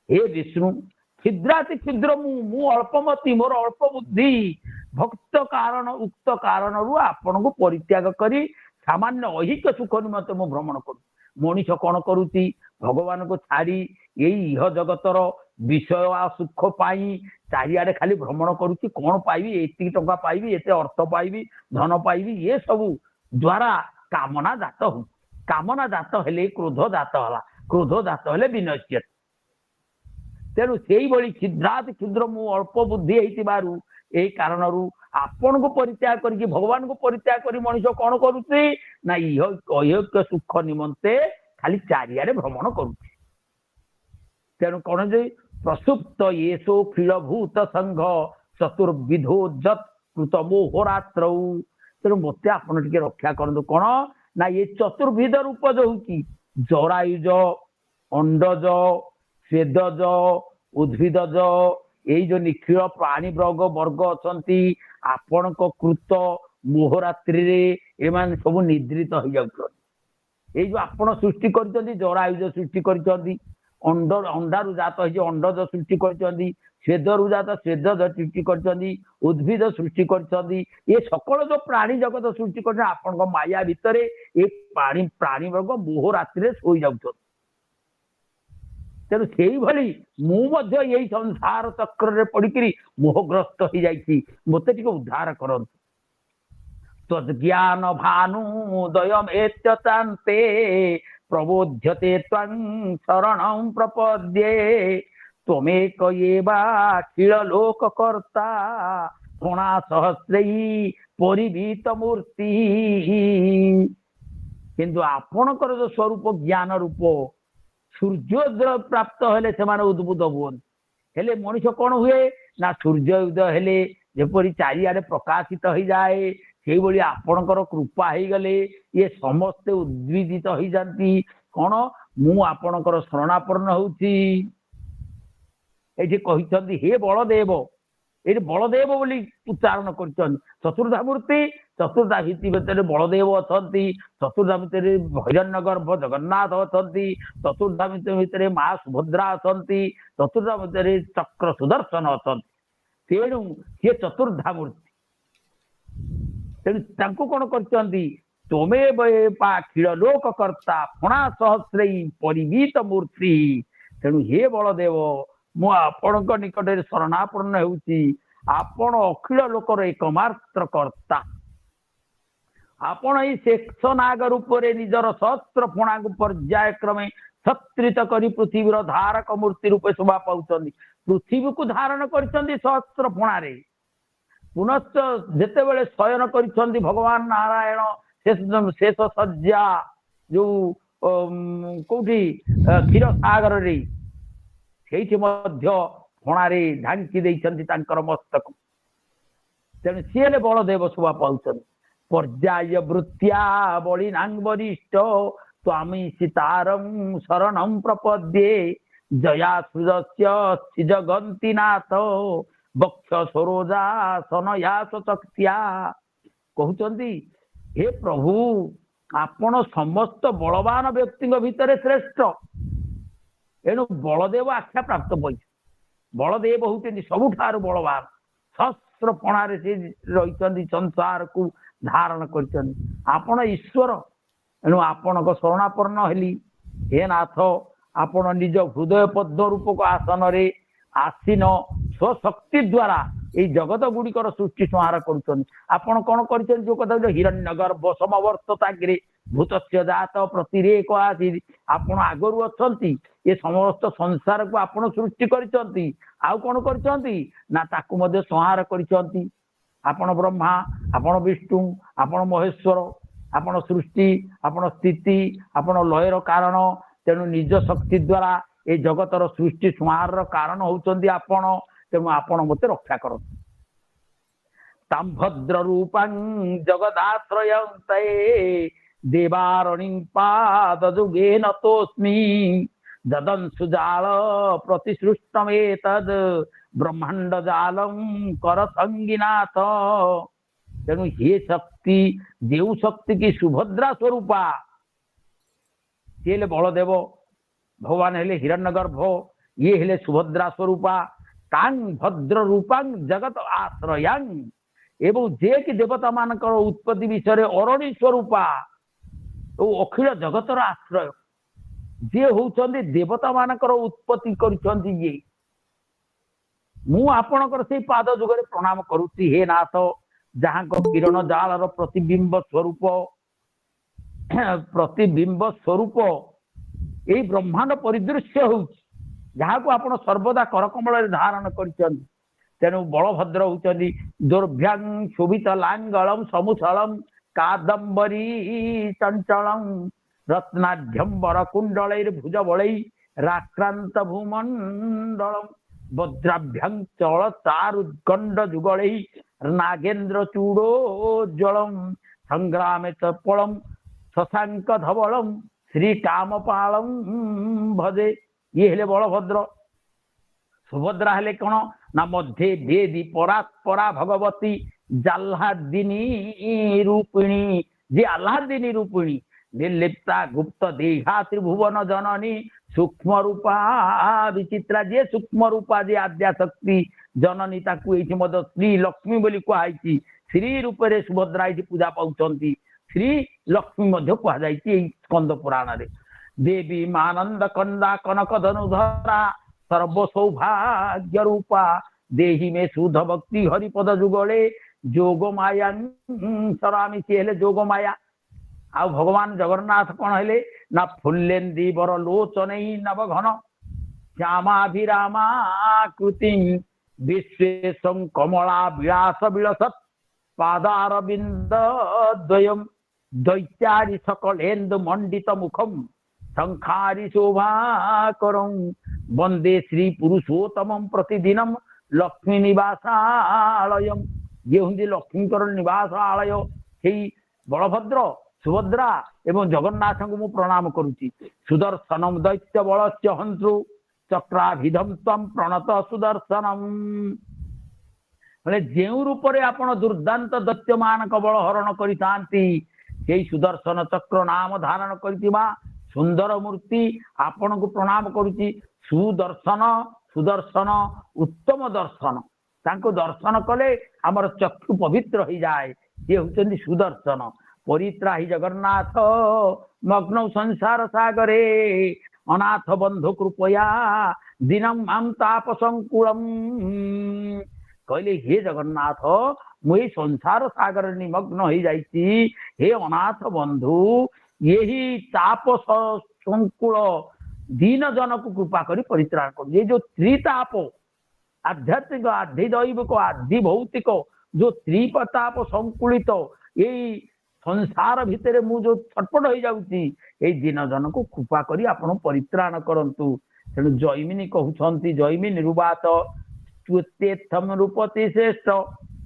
हे विष्णु क्षुद्राति क्षुद्र मु अल्पमती मोर अल्प बुद्धि भक्त कारण उक्त कारण रु आपण को परित्याग करी सामान्य अहिक सुख निमंते मु भ्रमण करू। मनीष कौन करुची भगवान को छाड़ी यही इह जगतर विषय आ सुख पाई चारिआडे खाली भ्रमण करुची। कौन पाइबी एति टंका पाइबी एते अर्थ पाइबी धन पाइबी ये सब द्वारा कामना जात हो। कामना जात हेले क्रोध जात हला क्रोध जात हेले विनश्यति तेणु से क्षुद्रात क्षुद्र मु अल्प बुद्धि होइतिबारु एही कारणरू आपण को परित्याग करके भगवान को परित्याग करी मनुष्य कौन करुचे ना अयोग्य सुख निमंते खाली चारियारे भ्रमण करुचे तेणु कौन जे प्रसुप्त येषो क्षीणभूत संघ चतुर्विधोजत कृत मोहरात्र तेणु मत आपण टिके रक्षा करंतु कौन ना ये चतुर्विध रूप जो कि जरायुज अंडज स्वेदज उद्भिदज यही जो निखिल प्राणी वर्ग अच्छा आपण कृत मोहरात्रि एमान सब निद्रित हो जाउछन जो आपण सृष्टि कर जरायुज सृष्टि कर अंडारू जात हो अंडज सृष्टि कर स्वेदरू जात स्वेदज सृष्टि कर उद्भिद सृष्टि कर ये सकल जो प्राणी जगत सृष्टि कर आपण माया भितर ये प्राणी वर्ग मोहरात्रि शोई जाउछन तेणु से यही संसार चक्र पड़ी मोहग्रस्त हो जाती मत टे उद्धार कर तज्ञान भानुदयम एत्यतान्ते प्रबोध्यते त्वं शरणं प्रपद्ये त्वमेक एवाखिल लोककर्ता गुणा सहस्रई परिवीत मूर्ति किंतु आपणकर जो स्वरूप ज्ञान रूप सूर्योदय प्राप्त हेले से उद्भुत हुन हेले मनुष्य कौन हुए ना सूर्योदय हेले जेपरी चारिआडे प्रकाशित हो जाए से भाई आपणकर कृपा हो गले ये समस्ते उद्भिदित हो जाती कौन मु आपणकर शरणापन्न होती हे बलदेव ये बलदेव बोली उच्चारण कर चतुर्धा मूर्ति चतुर्धा भितर बलदेव अच्छा चतुर्धा भितर हिरण्यगर्भ जगन्नाथ अच्छा चतुर्धा भितर माँ सुभद्रा अच्छा चतुर्धा भितर चक्र सुदर्शन अच्छा तेणु सी चतुर्धा मूर्ति तेणु कौन कर अखिल लोककर्ता फणा सहस्रई परिवीत मूर्ति तेणु हे बलदेव मु आपण निकट शरणापन्न होउची आपण अखिल लोकर एकमात्र कर्ता आपण शेष नाग रूप से निजर सहस्र फणा को पर्याय क्रमे छत्रित करी पृथ्वीर धारक मूर्ति रूपे शोभा पाउछन्ति पृथ्वी को धारण करिसन्ति सहस्र फणारे पुनश्च जेते बेले शयन करिसन्ति भगवान नारायण शेष सज्जा जो कोठी क्षीर सागर रे से फणारे ढांकी मस्तक तेणु सी हेले बलदेव शोभा पाउछन्ति पर्याय वृत्तिया बलिनांग वरिष्ठ स्वामी सीतारं शरणं प्रपद्ये जया सुजस्य जगन्ति नाथ बक्ष सरोजा सनया सचक्त्या कहउछन्ति हे प्रभु आपण समस्त बलवान व्यक्ति भितर श्रेष्ठ एणु बलदेव आख्या प्राप्त पई बलदेव होती सबुठार बलवान सहस्र पणारे से रही संसार को धारण कर ईश्वर एणु आपण शरणापन्न हेली हे नाथ आपण निज हृदय पद्म रूपक आसन रे आसीन स्वशक्ति द्वारा ये जगत गुड़िकर सृष्टि संहार करुण कौन कर जो कथा हिरण्यगर्भ समवर्तताग्रे भूत जात प्रतिरेक आसी आपण आगरू अच्छा ये समस्त संसार को आपण सृष्टि करिसंती आउ कौन करिसंती ना ताकू मध्य संहार करिसंती आपण ब्रह्मा आपण विष्णु आपण महेश्वर आपण सृष्टि आपण स्थिति आपण लयर कारण तेणु निज शक्ति द्वारा ये जगतर सृष्टि संहार कारण होउचंती आपण तेणु आपण मते रक्षा करत ताम भद्र रूपं जगदाश्रयन्ते देवारणि पाद जुगे नतोस्मि जदंशुजाल प्रतिसृष्टमेतद् ब्रह्मांड जालम कर संगिनाथ तेणु ये शक्ति देव शक्ति की सुभद्रा स्वरूपा सी हेले बलदेव भगवान हेले हिरण्यगर्भ ये हेले सुभद्रा स्वरूपा तांग भद्र रूपांग जगत आश्रयांग एवं जे कि देवता मानकर उत्पत्ति विषय अरणी स्वरूपा अखिल जगतर आश्रय जे होउछन्ति देवता मानकर उत्पत्ति करिसन्ति ये मु आपणकर से पाद जुगरे प्रणाम करुछि हे नाथ जहाँ किरण जालर प्रतिबिंब स्वरूप प्रतिबिंब स्वरूप यही ब्रह्मांड परिदृश्य होउछि जहाको आपण सर्वदा करकमल धारण करिछन। तेणु बलभद्र होउछन्ति दुर्भ्यां शोभित लांगलम समुसलम कादम्बरी चंचलम रत्नाढ्यंबर कुंडलैर भुज बलै राक्रांत भूमंडलम भद्राभ्यां चल चारुगंड जुगलै नागेन्द्र चूड़ोज्वलम संग्रामे चपलम शशांक धवलम श्री कामपालम भजे। ये हेले बलभद्र। सुभद्रा हेले कौन ना मध्य देदी परात्परा भगवती जाल्हादिनी रूपिणी जे आह्लादिनी रूपिणी निर्लिप्ता गुप्त देहा त्रिभुवन जननी सूक्ष्म रूपा विचित्रा जे सूक्ष्म रूपा जे आद्या शक्ति जननी ताकू एठी मद श्री लक्ष्मी बोली कुहाइछि। श्री रूपे सुभद्रा एठी पूजा पाउछन्ति। श्री लक्ष्मी मध्य कुहाइछि स्कंद पुराण रे। देवी मानंद कंदा कनक धनुधरा सर्व सौभाग्य रूपा देहि में शुद्ध भक्ति हरिपद जुगले जोग माया सरामी सी हेले जोग माया। आ भगवान जगन्नाथ कौन हेले ना फुल्लेंदी बर लोचन नव घन श्यामाभिरामा कृति विश्वेशं कमला विलास विलसत पादारविंद द्वयम दैत्यारि सकलेन्दु मंडित मुखम शंखारि शोभाकरं वंदे श्री पुरुषोत्तमं प्रतिदिनम लक्ष्मी निवासालयम। ये हुंदी लक्ष्मीकर निवासालय सेई बलभद्र सुभद्रा एवं जगन्नाथ को मु प्रणाम करुच्ची। सुदर्शनम दैत्य बलस्य हंसु चक्राभिधम तम प्रणत सुदर्शनम। जो रूप से आपण दुर्दांत दैत्य मान बल हरण करितांती सेई सुदर्शन चक्र नाम धारण करितिबा सुंदर मूर्ति आपण को प्रणाम करुच्ची। सुदर्शन सुदर्शन उत्तम दर्शन तांको दर्शन कले आमर चक्षु पवित्र हो जाए। ये होचंदी सुदर्शन। परित्राही जगन्नाथ मग्न संसार सागरे अनाथ बंधु कृपया दिनम माम ताप संकुलम। कहले हे जगन्नाथ मुई संसार सागर निमग्न हो जाइछि। हे अनाथ बंधु यही ताप संकुल दीन जन को कृपा करी परित्राण कर। ये जो त्रिताप आध्यात्मिक आधि दैविक आधि भौतिक जो त्रिपताप संकुलित यही संसार भितर मु जो छटपट हो जाउची ए दिन जन को कृपा करी आपण परित्राण करंतु। तेणु जैमिनी कहउछंती जैमिनी रुबात स्तुत्येत्थम रूपति श्रेष्ठ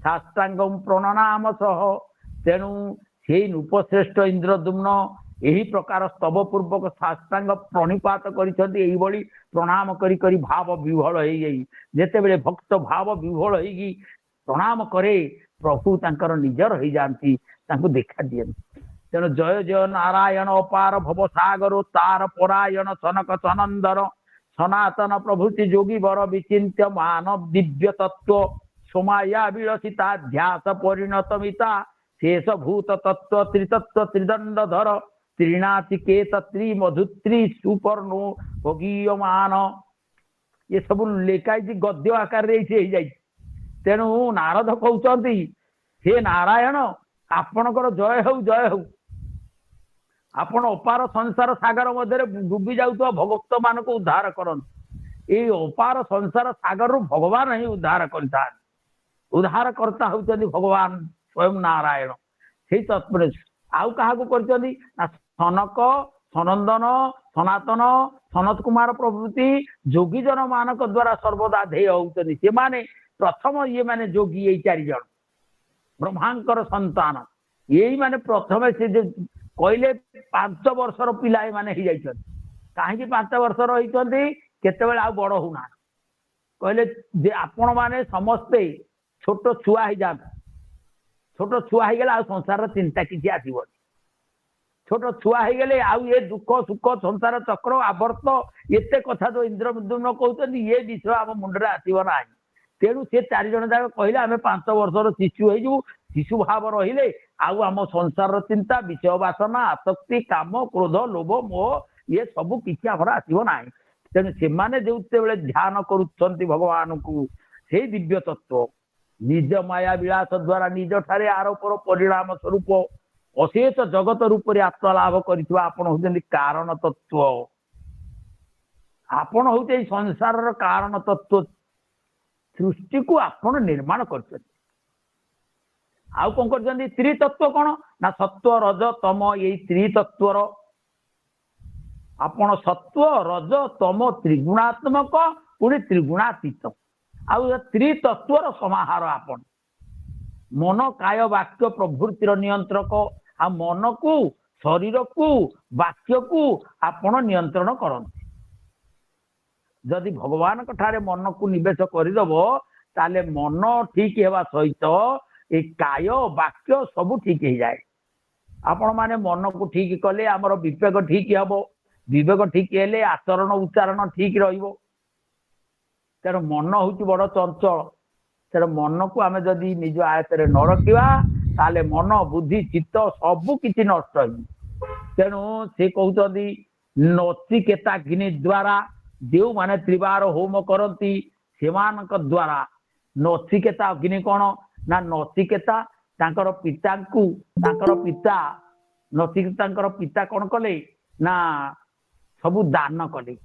शास्त्रांगम प्रणनाम सह। तेणु सेई नृपश्रेष्ठ इंद्रदुम्न यही प्रकार स्तव पूर्वक शास्त्रांग प्रणिपात करिसंती। एही बळी प्रणाम करी करी भाव विह्वल हो गई। जेतेबेले भक्त भाव विह्वल होगी प्रणाम करे प्रभु तांकर निजर हो जाती तांको देखा दिए। तेणु जय जय नारायण अपार भव सागर तार परायण सनक सनंदर सनातन प्रभृति जोगी वर विचिन्त्य मानव दिव्य तत्व सोमाया विलसिता ध्यास परिणतमिता शेष भूत तत्व त्रितत्व त्रिदंडधर त्रिनाचिकेत त्रि मधुत्री सुपर्णो भोगीयमान। ये सब लेखाई गद्य आकार रे। तेणु नारद कहउचंती हे नारायण आपणकर जय हो आपण अपार संसार सागर मध्य डूबी जाउतो भक्त मान को उद्धार करन। ये अपार संसार सागर भगवान ही उद्धार करता। उद्धार करता होउचंती भगवान स्वयं नारायण। से तत्पर आउ कहा करचंती ना सनक सनंदन सनातन सनत कुमार प्रभृति जोगी जन मानक द्वारा सर्वदा ध्येय होउचंती। से माने प्रथम ये माने जोगी ये 4 जन ब्रह्मांकर संतान यही माने प्रथम से जो कहले 5 वर्षर पिला माने ही जाइछन। काहे 5 वर्षर होइछंती केतेबेले आ बड़ होना कहले जे आपण माने समस्ते छोट छुआ ही जा। छोट छुआ ही गेला आ संसार चिंता किछि आसीबो। छोट छुआ ही गेले आ ये दुख सुख संसार चक्र आवर्त एते कथा जो इंद्रदुम्न कहउछंती ये विषय हम मुंडरे आसीबो नाही। तेणु से 4 जन जाक कहले आमे 5 वर्षर शिशु हो शिशु भाव रहिले आम संसार चिंता विषय वासना आसक्ति काम क्रोध लोभ मोह ये सब किसी आमर आसब ना। तेणु से जो ध्यान करुँच भगवान को से दिव्य तत्व निज माया विलास द्वारा निज ठारे आरोपर परिणाम स्वरूप अशेष जगत रूप में आत्मलाभ करिथिबा आपण होउछन्ति कारण तत्व। आपण होउछे संसार रो कारण तत्व। सृष्टि को आपण निर्माण करछन्ति। आउ कोन करछन्ति त्रितत्व कोन ना सत्व रज तम एई त्रितत्वर आपण सत्व रज तम त्रिगुणात्मक पुणी त्रिगुणातीत आउ त्रितत्वर समाहार। आपण मन काय वाक्य प्रवृत्तिर नियंत्रक आ मन को शरीर को वाक्य को आपण नियंत्रण करते। जदि भगवान ठारे मन को निवेश करदेव ताले मन ठीक हेबा सहित ए काय वाक्य सब ठीक हो जाए। आपण माने मन को ठीक कले आमर विवेक ठीक हम। विवेक ठीक हेले आचरण उच्चारण ठीक रहिबो। तेर मन हूँ बड़ चंचल। तेर मन को आम जदि निज आयत न रखा ताले मन बुद्धि चित्त सबु किछि नष्ट हो। तेणु से कहते नचिकेताग्नि द्वारा जो माने त्रिवार होम करती से द्वारा नचिकेता अग्नि कौन ना नचिकेता तांकर पिता को पिता नचिकेता पिता कौन कले ना सबु दान कले।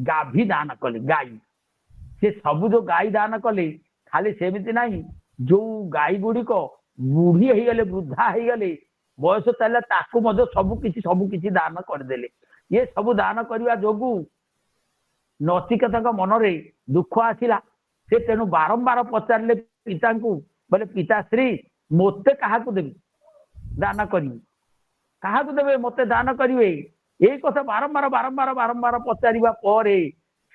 गाभी दान कले गाई से सबु जो गाई दान कले खाली सेमिति नहीं जो गाई गुड़िक बुढ़ी हो गले वृद्धा हो गले बयस चले ताकू सबु किसी दान करदेले। ये सबु दान करने जोगु नचिकेता मनरे दुख आसिला। से तेणु बारंबार पचारे पिता को बोले पिताश्री मते क्या देवी दान करी क्या देवे मते दान करेंगे यही कथा बारंबार बारंबार बारंबार पचारा पर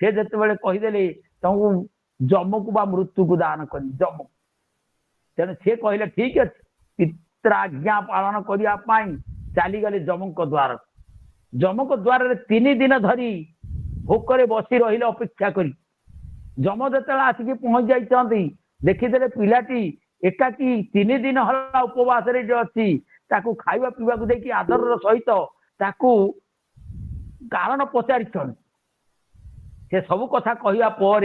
से जिते कहीदे तुमको जम को बा मृत्यु को दान करी जम। तेणु सी कहले ठीक अच्छे पित्राज्ञा पालन करने चलीगले जमक द्वार। जमक द्वार 3 दिन धरी भोकरे बसी रहिले अपेक्षा करी जम जो आसिक पहुंच जाइछन्ति देखीदे पिलाटी एकाकी 3 दिन हला उपवास रे जो अच्छी ताकू खाइबा पीवा को देखि आदर सहित ताकू कारण पचारिछन। से सब कथा कहवा पर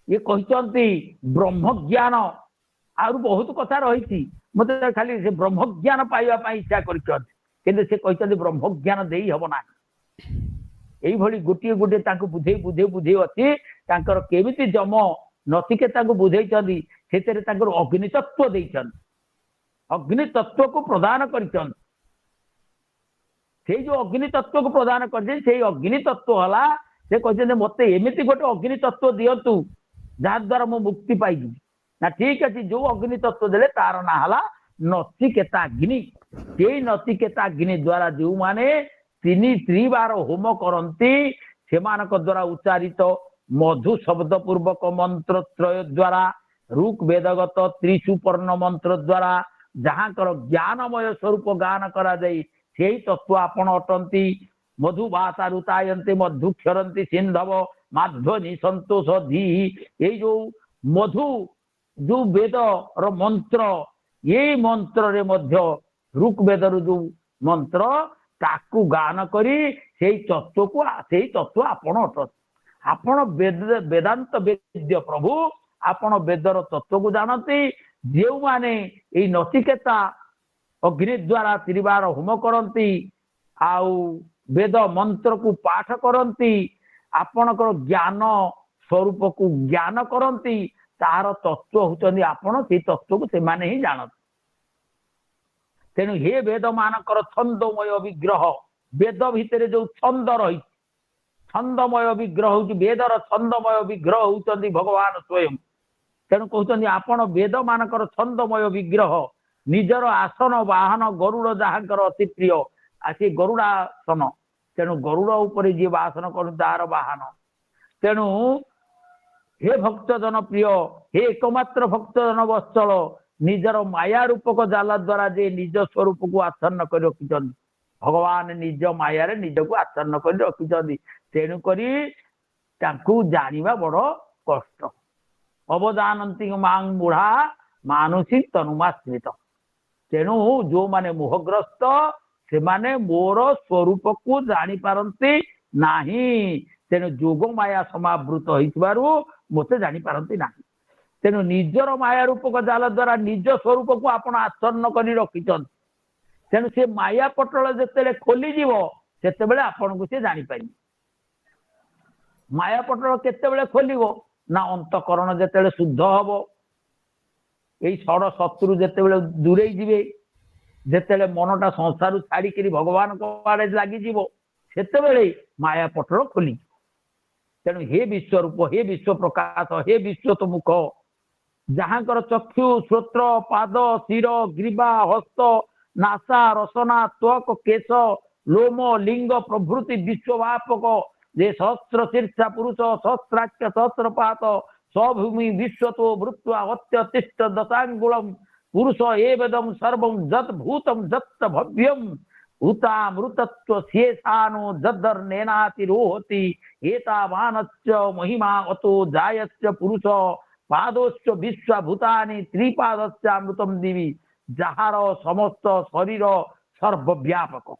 ये कहते ब्रह्म ज्ञान आर बहुत कथा रही मत खाली से ब्रह्म ज्ञान पाइबा इच्छा कर ब्रह्म ज्ञान दे हम ना यही गोटे गोटे बुझे बुझे बुझे अच्छी केमिति जम नचिकेता को बुझे से अग्नि तत्व देछन अग्नि तत्व को प्रदान कर जो अग्नि तत्व को प्रदान कर अग्नि तत्व है से कहते मत एमती गोटे अग्नि तत्व दिंतु जहाद्वारा मु मुक्ति पाइबी ना ठीक अच्छे जो अग्नि तत्व देले तार ना है नचिकेताग्नि। यही नचिकेताग्नि द्वारा जो माने 3 बार होम करती से द्वारा उच्चारित मधु शब्द पूर्वक मंत्र त्रय द्वारा ऋक वेदगत त्रिसुपर्ण मंत्र द्वारा जहाँ ज्ञानमय स्वरूप गान करा जाई से तत्व आपण अटंती। मधु भाषा रुतायन्ते मधु क्षरंती सिंधव माध्वनि संतोष धी ये जो मधु जो वेद रो मंत्र ये मंत्र रे मध्य ऋक वेद जो मंत्र ताकू गान करी से तत्व आपण अटंती। आपण वेदांत वेद्य प्रभु आपण वेदर तत्व को जानती। जो माने ये नचिकेता अग्नि द्वारा 3 बार होम करती आउ वेद मंत्र को पाठ करती आपणकर ज्ञान स्वरूप को ज्ञान करती तार तत्व होचंदी आपण से तत्व को से माने ही जानत। तेणु हे वेद मानकर छंदमय विग्रह वेद भितर जो छंद रही छंदमय विग्रह हूँ वेदर छंदमय विग्रह होचंदी भगवान स्वयं। तेणु कहते आपण वेद मानकर छंदमय विग्रह निजर आसन वाहन गरुड़ जहाँकर अति प्रिय आसी गरुड़ासन। तेणु गरुड़ उपर जी आसन कर तार वाहन। तेणु हे भक्तजन प्रिय हे एकमात्र भक्तजन वत्सल निजर माया रूपक जाला द्वारा जे निज स्वरूप को आच्छन्न कर रखिछन भगवान निज माया निज को आच्छन्न कर रखिछन। तेणुक जानिबा बड़ कष्ट। अवदानंती मांग मूढ़ा मानुषी तनुमाश्रित। तेणु जो माने मोहग्रस्त से माने मोर स्वरूप को जानी पारंती नाही। तेणु जोग माया समावृत होइतिबारु मते जानी पारंती नाही। तेणु निजर माया रूपक जाल द्वारा निज स्वरूप को आपण आच्छन्न करी रखिछन तेणु से माया पटल जिते खोलीजिव से आपन को सी जापर माया पटल केते खोल ना अंतकरण जिते शुद्ध हम यही षड़ शत्रु जिते दूरे जीवे जिते मनटा संसार छाड़ी भगवान आड़े लगिज से माया पटल खोली तेणु हे विश्वरूप हे विश्व प्रकाश हे विश्व तो मुख जहाँकर चक्षु श्रोत्र पाद शिर ग्रीवा हस्त नासा रसना त्वक केश लोम लिंग प्रभृति विश्वव्यापक जे सहस्र शीर्षा पुरुष सहस्राक्ष सहस्रपात स्वभूमि विश्वतो भृत्वा अत्यतिष्ठ दशांगुलम पुरुष एवेदम सर्वं जत भूतम जत भव्यम उतामृतत्व शेषानो जदर नेनातिरोहति एतावानच्च महिमा अतो जायच्च पुरुष पादोच्च विश्वभूतानि त्रिपादच्चामृतम दिवि जहार समस्त शरीर सर्वव्यापक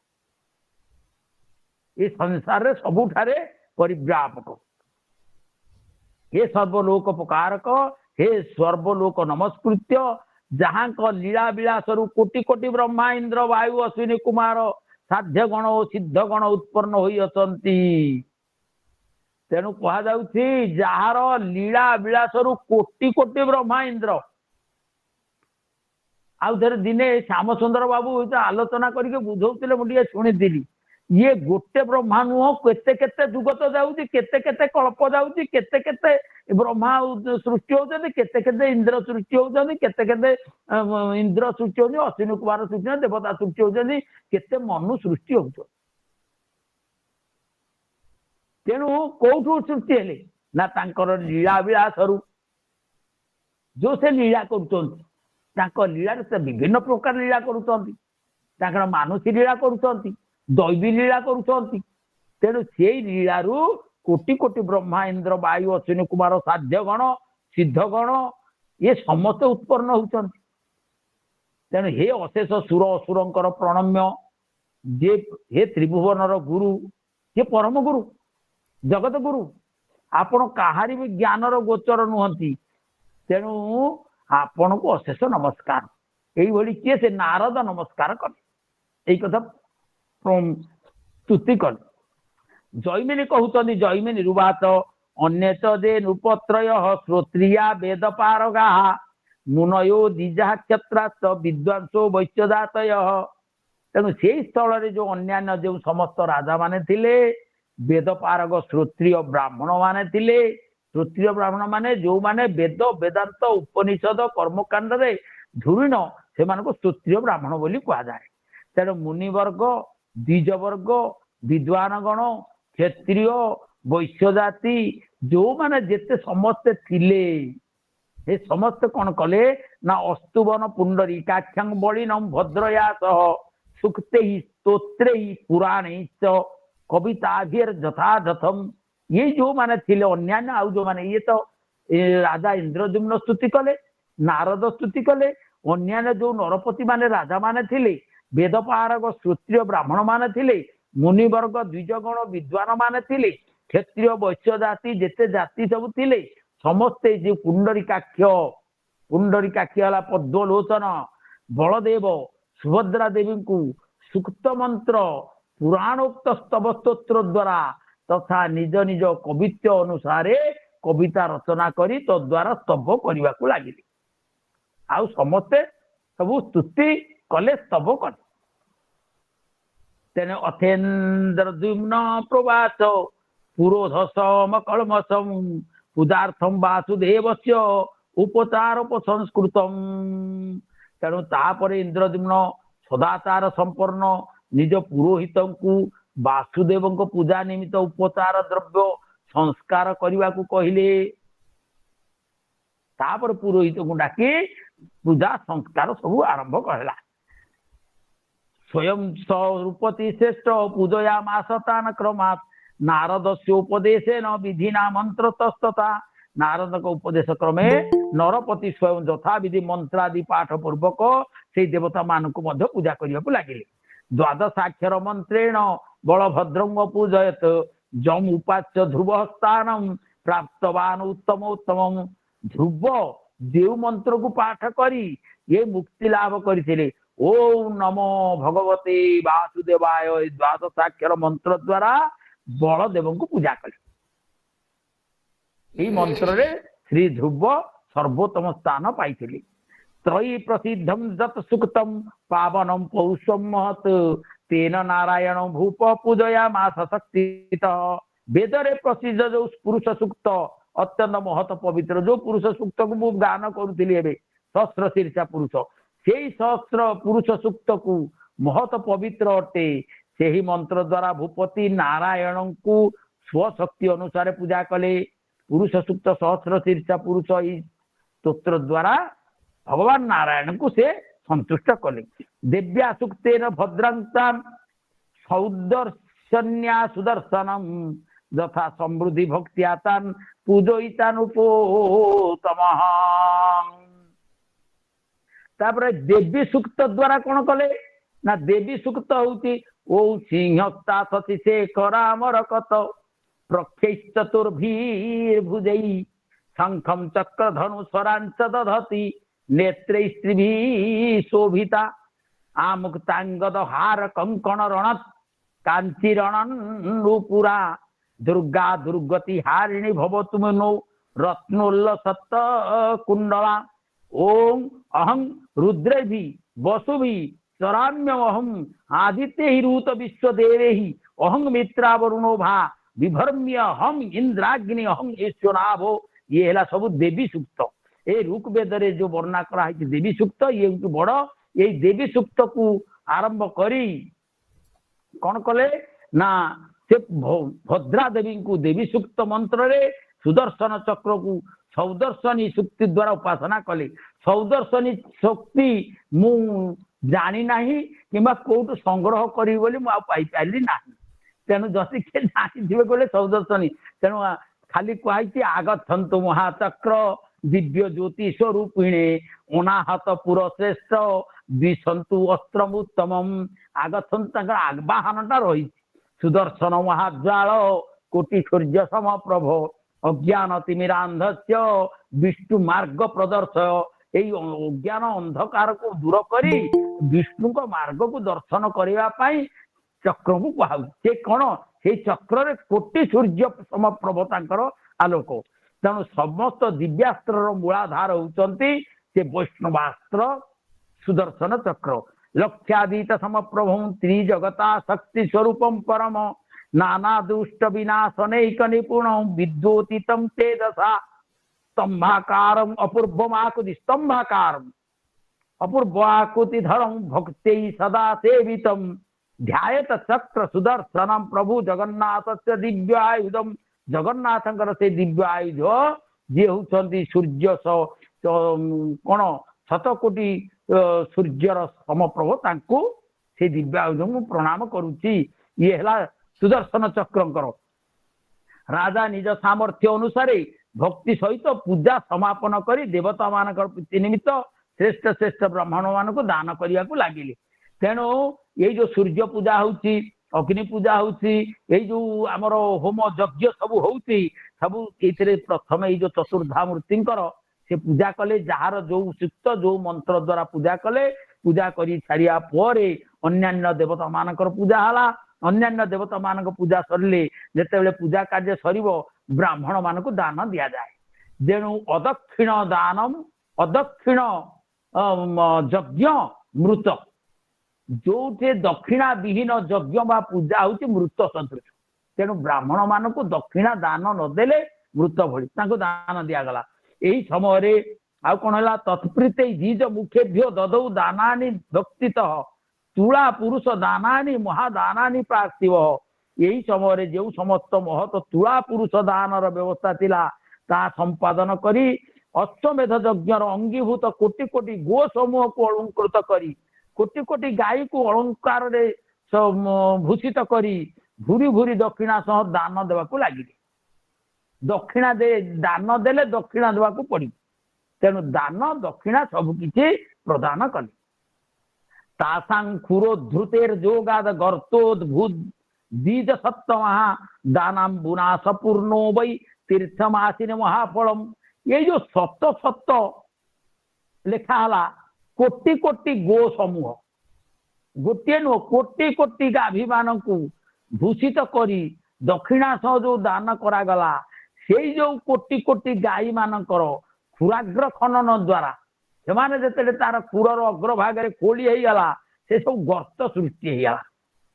ये संसार रे सबुठारे परिव्यापक हे सर्वलोक प्रकारक हे सर्वलोक नमस्कृत्य जहाँ का लीला विलास कोटि कोटि ब्रह्मा इंद्र वायु अश्विनी कुमार साध्य गण और सिद्ध गण उत्पन्न होई अछंती तेणु कहा जाउछि जार लीला विलास कोटि कोटि ब्रह्मा इंद्र आउ थे दिने श्याम सुंदर बाबू आलोचना करके बुझौले मुझे शुणी ये गोटे ब्रह्मा नुह केते केते जुग तो जाऊँगी केते केते कल्प जाऊँगी केते केते ब्रह्मा सृष्टि होती केते केते इंद्र सृष्टि होती केते केते इंद्र सृष्टि होती अश्विनी कुमार सृष्टि देवता सृष्टि होती केते मनु सृष्टि हो तेणु कौठू सृष्टि हेले ना तांकर लीला विलास जो से लीला कर लीला से विभिन्न प्रकार लीला कर मानुषी लीला कर दैवी लीला करुँच तेणु से लीला कोटि कोटि ब्रह्मा इंद्र वायु अश्विनी कुमार साध्य गण सिद्ध गण ये समस्त उत्पन्न होती तेणु हे अशेष सुर असुर प्रणम्य जे हे त्रिभुवनर गुरु हे परम गुरु जगत गुरु आपण कहारी भी ज्ञानर गोचर नुहंती तेणु आपण को अशेष नमस्कार यही किए से नारद नमस्कार कले यही कथा स्तुति कले जैमिनी कहते जैमिनी रुवाच अन्य जे नृपत्रय श्रोत्रिया वेद पारगा मुनयो दिजा क्षत्राश्च विद्वांसो वैश्यदातय तेणु से स्थल रे जो अन्यान्य जो समस्त राजा माने थिले वेद पारग श्रोत्रिय ब्राह्मण माने थिले श्रोत्रिय ब्राह्मण माने जो माने वेद वेदांत उपनिषद कर्मकांड रे धुरीण से मानको श्रोत्रिय ब्राह्मण बोली कहा जाए तेणु मुनि वर्ग द्विज वर्ग विद्वान गण क्षत्रिय वैश्य जाति जो माने जेते समस्ते थिले हे समस्त कौन कले ना अस्तुवन पुंडरी काक्षांग बलिनम भद्रया सह सुक्ते ही स्तोत्रे ही पुराणे कविताभिर जथाजथम ये जो माने थिले अन्यान्य आउ जो माने ये तो राजा इंद्रद्युम्न स्तुति कले नारद स्तुति कले अन्यान्य जो नरपति माने राजा माने थिले वेद पारग श्रोत्रिय ब्राह्मण माने थिले मुनिवर्ग द्विजगण विद्वान माने थिले क्षत्रिय वैश्य जाति जेते जाति सब थिले समस्ते जो पुंडरीकाक्ष वाला पद्मलोचन बलदेव सुभद्रा देवी को सूक्त मंत्र पुराणोक्त स्तव स्तोत्र द्वारा तथा निज निज कवित्व अनुसारे कविता रचना करी तो द्वारा स्तव करने को लगे आउ समस्ते सब स्तुति कले स्तव कले तेने अथेन्द्र द्युम्न प्रवास पुरोधसम कलमसम पूजार्थम वासुदेवस्य उपचारोपसंस्कृतम तेणु तापर इंद्रद्युम्न सदाचार संपन्न निज पुरोहित को वासुदेव पूजा निमित्त उपचार द्रव्य संस्कार करने को कहले तापर पुरोहित को डाकी पूजा संस्कार सब आरंभ कहला स्वयं स्वरूपति श्रेष्ठ पूजया मासतान क्रमात् नारद से उपदेशेन विधिना मंत्र तस्तता नारद का उपदेश क्रमे नरपति स्वयं यथा विधि मंत्रादि पाठ पूर्वक से देवता मान को पूजा करने को लगे द्वादशाक्षर मंत्रेण बलभद्रंग पूजयत जम उपाच्य ध्रुव स्थानम प्राप्तवान उत्तम उत्तम ध्रुव देव मंत्र को पाठ करी ये मुक्ति लाभ करते ओम नमो भगवते वासुदेवाय द्वादशाक्षर मंत्र द्वारा बलदेव को पूजा कले। यही मंत्र रे श्री ध्रुव सर्वोत्तम स्थान पाई। त्रयी प्रसिद्धम जत सुक्तम पावनम पौषम महत तेन नारायण भूप पूजया मास शक्ति। वेदरे प्रसिद्ध जो पुरुष सूक्त अत्यंत महत पवित्र जो पुरुष सूक्त को मु गान करुली सहस्र शीर्षा पुरुष से सहस्र पुरुष सूक्त को महत पवित्र अटे। से ही मंत्र द्वारा भूपति नारायण को स्वशक्ति अनुसार पूजा कले। पुरुष सूक्त सहस्र शीर्षा पुरुष स्तोत्र द्वारा भगवान नारायण को से संतुष्ट कले। दिव्या सूक्तेन भद्रंता सौदर्शन्या सुदर्शनम यथा समृद्धि भक्तिया तान पूजयितानुपोतम। तापर देवी सूक्त द्वारा कौन कले ना देवी सूक्त होती ओ सिंहता सती शेखरामर कत प्रख्यैश्चतुर्भिर्भुजै शंखम चक्र धनु स्वरांच दधति नेत्रे स्त्रीभिः शोभिता आमुक्तांगद हार कंकण रणत कांची रणनुपुरा दुर्गा दुर्गति हारिणी भवतु मनो रत्नोल्लसत्त कुंडला। ओम अहं रुद्रभि वसुभि चराम्यहम आदित्य हिरूत विश्वदेवे ही अहं मित्रा वरुणो भा विभर्म्य हम इंद्राग्नि अहं ईश्वराभो। ये है सब देवी सूक्त। ए ऋग्वेद रे जो वर्णना करा देवी सूक्त ये बड़ ये देवी सूक्त को आरंभ करी कौन कले ना से भद्रा देवी को देवी सूक्त मंत्र रे सुदर्शन चक्र को सौदर्शनी शक्ति द्वारा उपासना कले। सौदर्शनी शक्ति मु जानी नाही किंबा कोट संग्रह करी बोली मु पाई पाइली नाही। तेणु जति के जानी दिबे गले सौदर्शनी तेणु खाली कहै आगछन्तु महाचक्र दिव्य ज्योति स्वरूपिणे अनाहत पुर श्रेष्ठ द्विसंतु अस्त्रमुत्तमम। आगछन्तु आवाहनटा रही सुदर्शन महाज्वाल कोटि सूर्य सम प्रभ अज्ञान तिमिरांधस्य विष्णु मार्ग प्रदर्शय। यही अज्ञान अंधकार को दूर करी विष्णु को मार्ग को दर्शन करने चक्र को कह कौन से चक्र रे कोटि सूर्य सम प्रभ तांकर आलोक। तेणु समस्त दिव्यास्त्र मूलाधार होती से वैष्णवास्त्र सुदर्शन चक्र। लक्ष्यादीत समप्रभु त्रिजगता शक्ति स्वरूपम परम नाना दुष्ट विनाशनैक निपुण विद्योतितम तेजसा स्तंभाकारम अपूर्वमाकुति स्तंभाकारम अपूर्वाकुतिधरम भक्ति सदा सेवितम ध्यायत चक्र सुदर्शनम प्रभु जगन्नाथ से दिव्य आयुधम। जगन्नाथ से दिव्य आयुध जी होती सूर्य कौन शतकोटी सूर्यर समप्रभ तांको से दिव्य आयुध मु प्रणाम करुच्ची। ये है सुदर्शन चक्रंकर। राजा निज सामर्थ्य अनुसार भक्ति सहित पूजा समापन करी देवता मान प्रीति निमित्त श्रेष्ठ श्रेष्ठ ब्राह्मण मान को दान करने को लगिले। तेणु ये जो सूर्य पूजा होची अग्नि पूजा होची ये जो आमर होम यज्ञ सब होची सब ये प्रथम ये जो चतुर्धा मूर्ति से पूजा कले जार जो सूक्त जो मंत्र द्वारा पूजा कले पूजा करी छाड़िया पर अन्यान्य देवता मानकर पूजा हला। अन्यान्य देवता मान पूजा सरले जिते पूजा कार्य सर ब्राह्मण मान को दान दि जाए। जेणु अदक्षिण दानम अदक्षिण यज्ञ मृत जो दक्षिणा विहीन यज्ञ बा पूजा हूँ मृत सदृश। तेणु ब्राह्मण मान को दक्षिणा दान नदेले मृत भली दान दिगला। यही समय आ कौन है तत्प्रीत जीज मुखेभ्यो ददौ दानानि भक्तितः तुला पुरुष दानानि महादानानि पार्थिव। यही समय जो समस्त महत तुला पुरुष दानर व्यवस्था थिला ता संपादन करी अश्वमेध यज्ञर अंगीभूत कोटि कोटि गो समूह को अलंकृत करी कोटि कोटि गाई को अलंकार भूषित करी भूरी भूरी दक्षिणा सह दान देवा लगे। दक्षिणा दान देले दक्षिणा देवा पड़ी। तेणु दान दक्षिणा सबकि प्रदान कले। तासां खुरोद्धृतेर जोगाद गर्तोद्भूत बीज सप्तमहा दानाम बुनास पूर्णो वै तीर्थमासिन महाफलम। ये जो सप्त सप्त लेखा हला कोटि कोटि गो समूह गोटे नुह कोटी कोटी गाभी मान भूषित करी दक्षिणा सह जो दान करागला से जो कोटी कोटी गाई मानकर खुराग्र खनन द्वारा से जिते तार खुरर अग्रभाग खोली होगला से सब गर्त सृष्टि होगला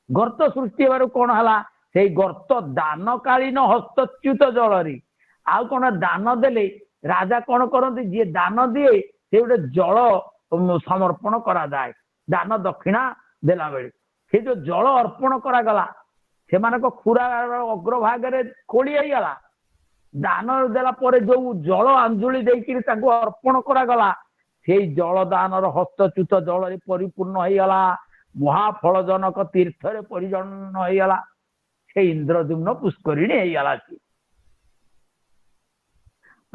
गर्त सृष्टि होबार कौन है से गर्त दान कालीन हस्तच्युत जल आउ कौन दान देले राजा कौन करते जी दान दिए से गोटे जल समर्पण करा जाए दान दक्षिणा देला बेले से जो जल अर्पण करागला से खुरा अग्रभाग खोली होगला दान देला पर जो जल अंजुली देकर अर्पण करागला से जल दान हस्तच्युत जल परिपूर्ण होगला महाफलजनक तीर्थ परिजन होगला से इंद्रद्युम्न पुष्करिणी होगला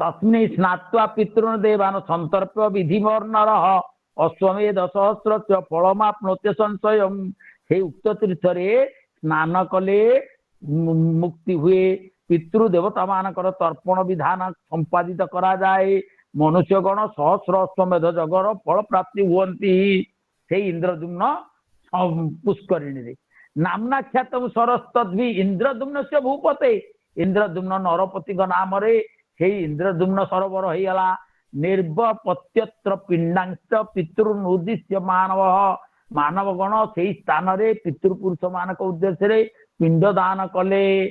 तस्मिन् स्नात्वा पितॄन् देवान् संतर्प्य विधिवर्णर अश्वमेध सहस्र फलमाप्नोत्य संशयम् हे उक्त तीर्थ रे स्नान कले मुक्ति हुए पितृदेवता मानकर तर्पण विधान संपादित करा जाए मनुष्यगण सहस्र अश्वमेध जगर फल प्राप्ति हुअन्ति हे इंद्रद्युम्न पुष्करिणी रे नामना ख्यातम सरस्तद्भि इंद्रद्युम्नस्य भूपते इंद्रद्युम्न नरपति नाम रे हे इंद्रद्युम्न सरोवर होगला निर्वपत्यत्र पिंडांश पितृनुद्दिश्य मानव मानवगण से स्थान रे पितृपुरुष मान उद्देश्य पिंड दान कले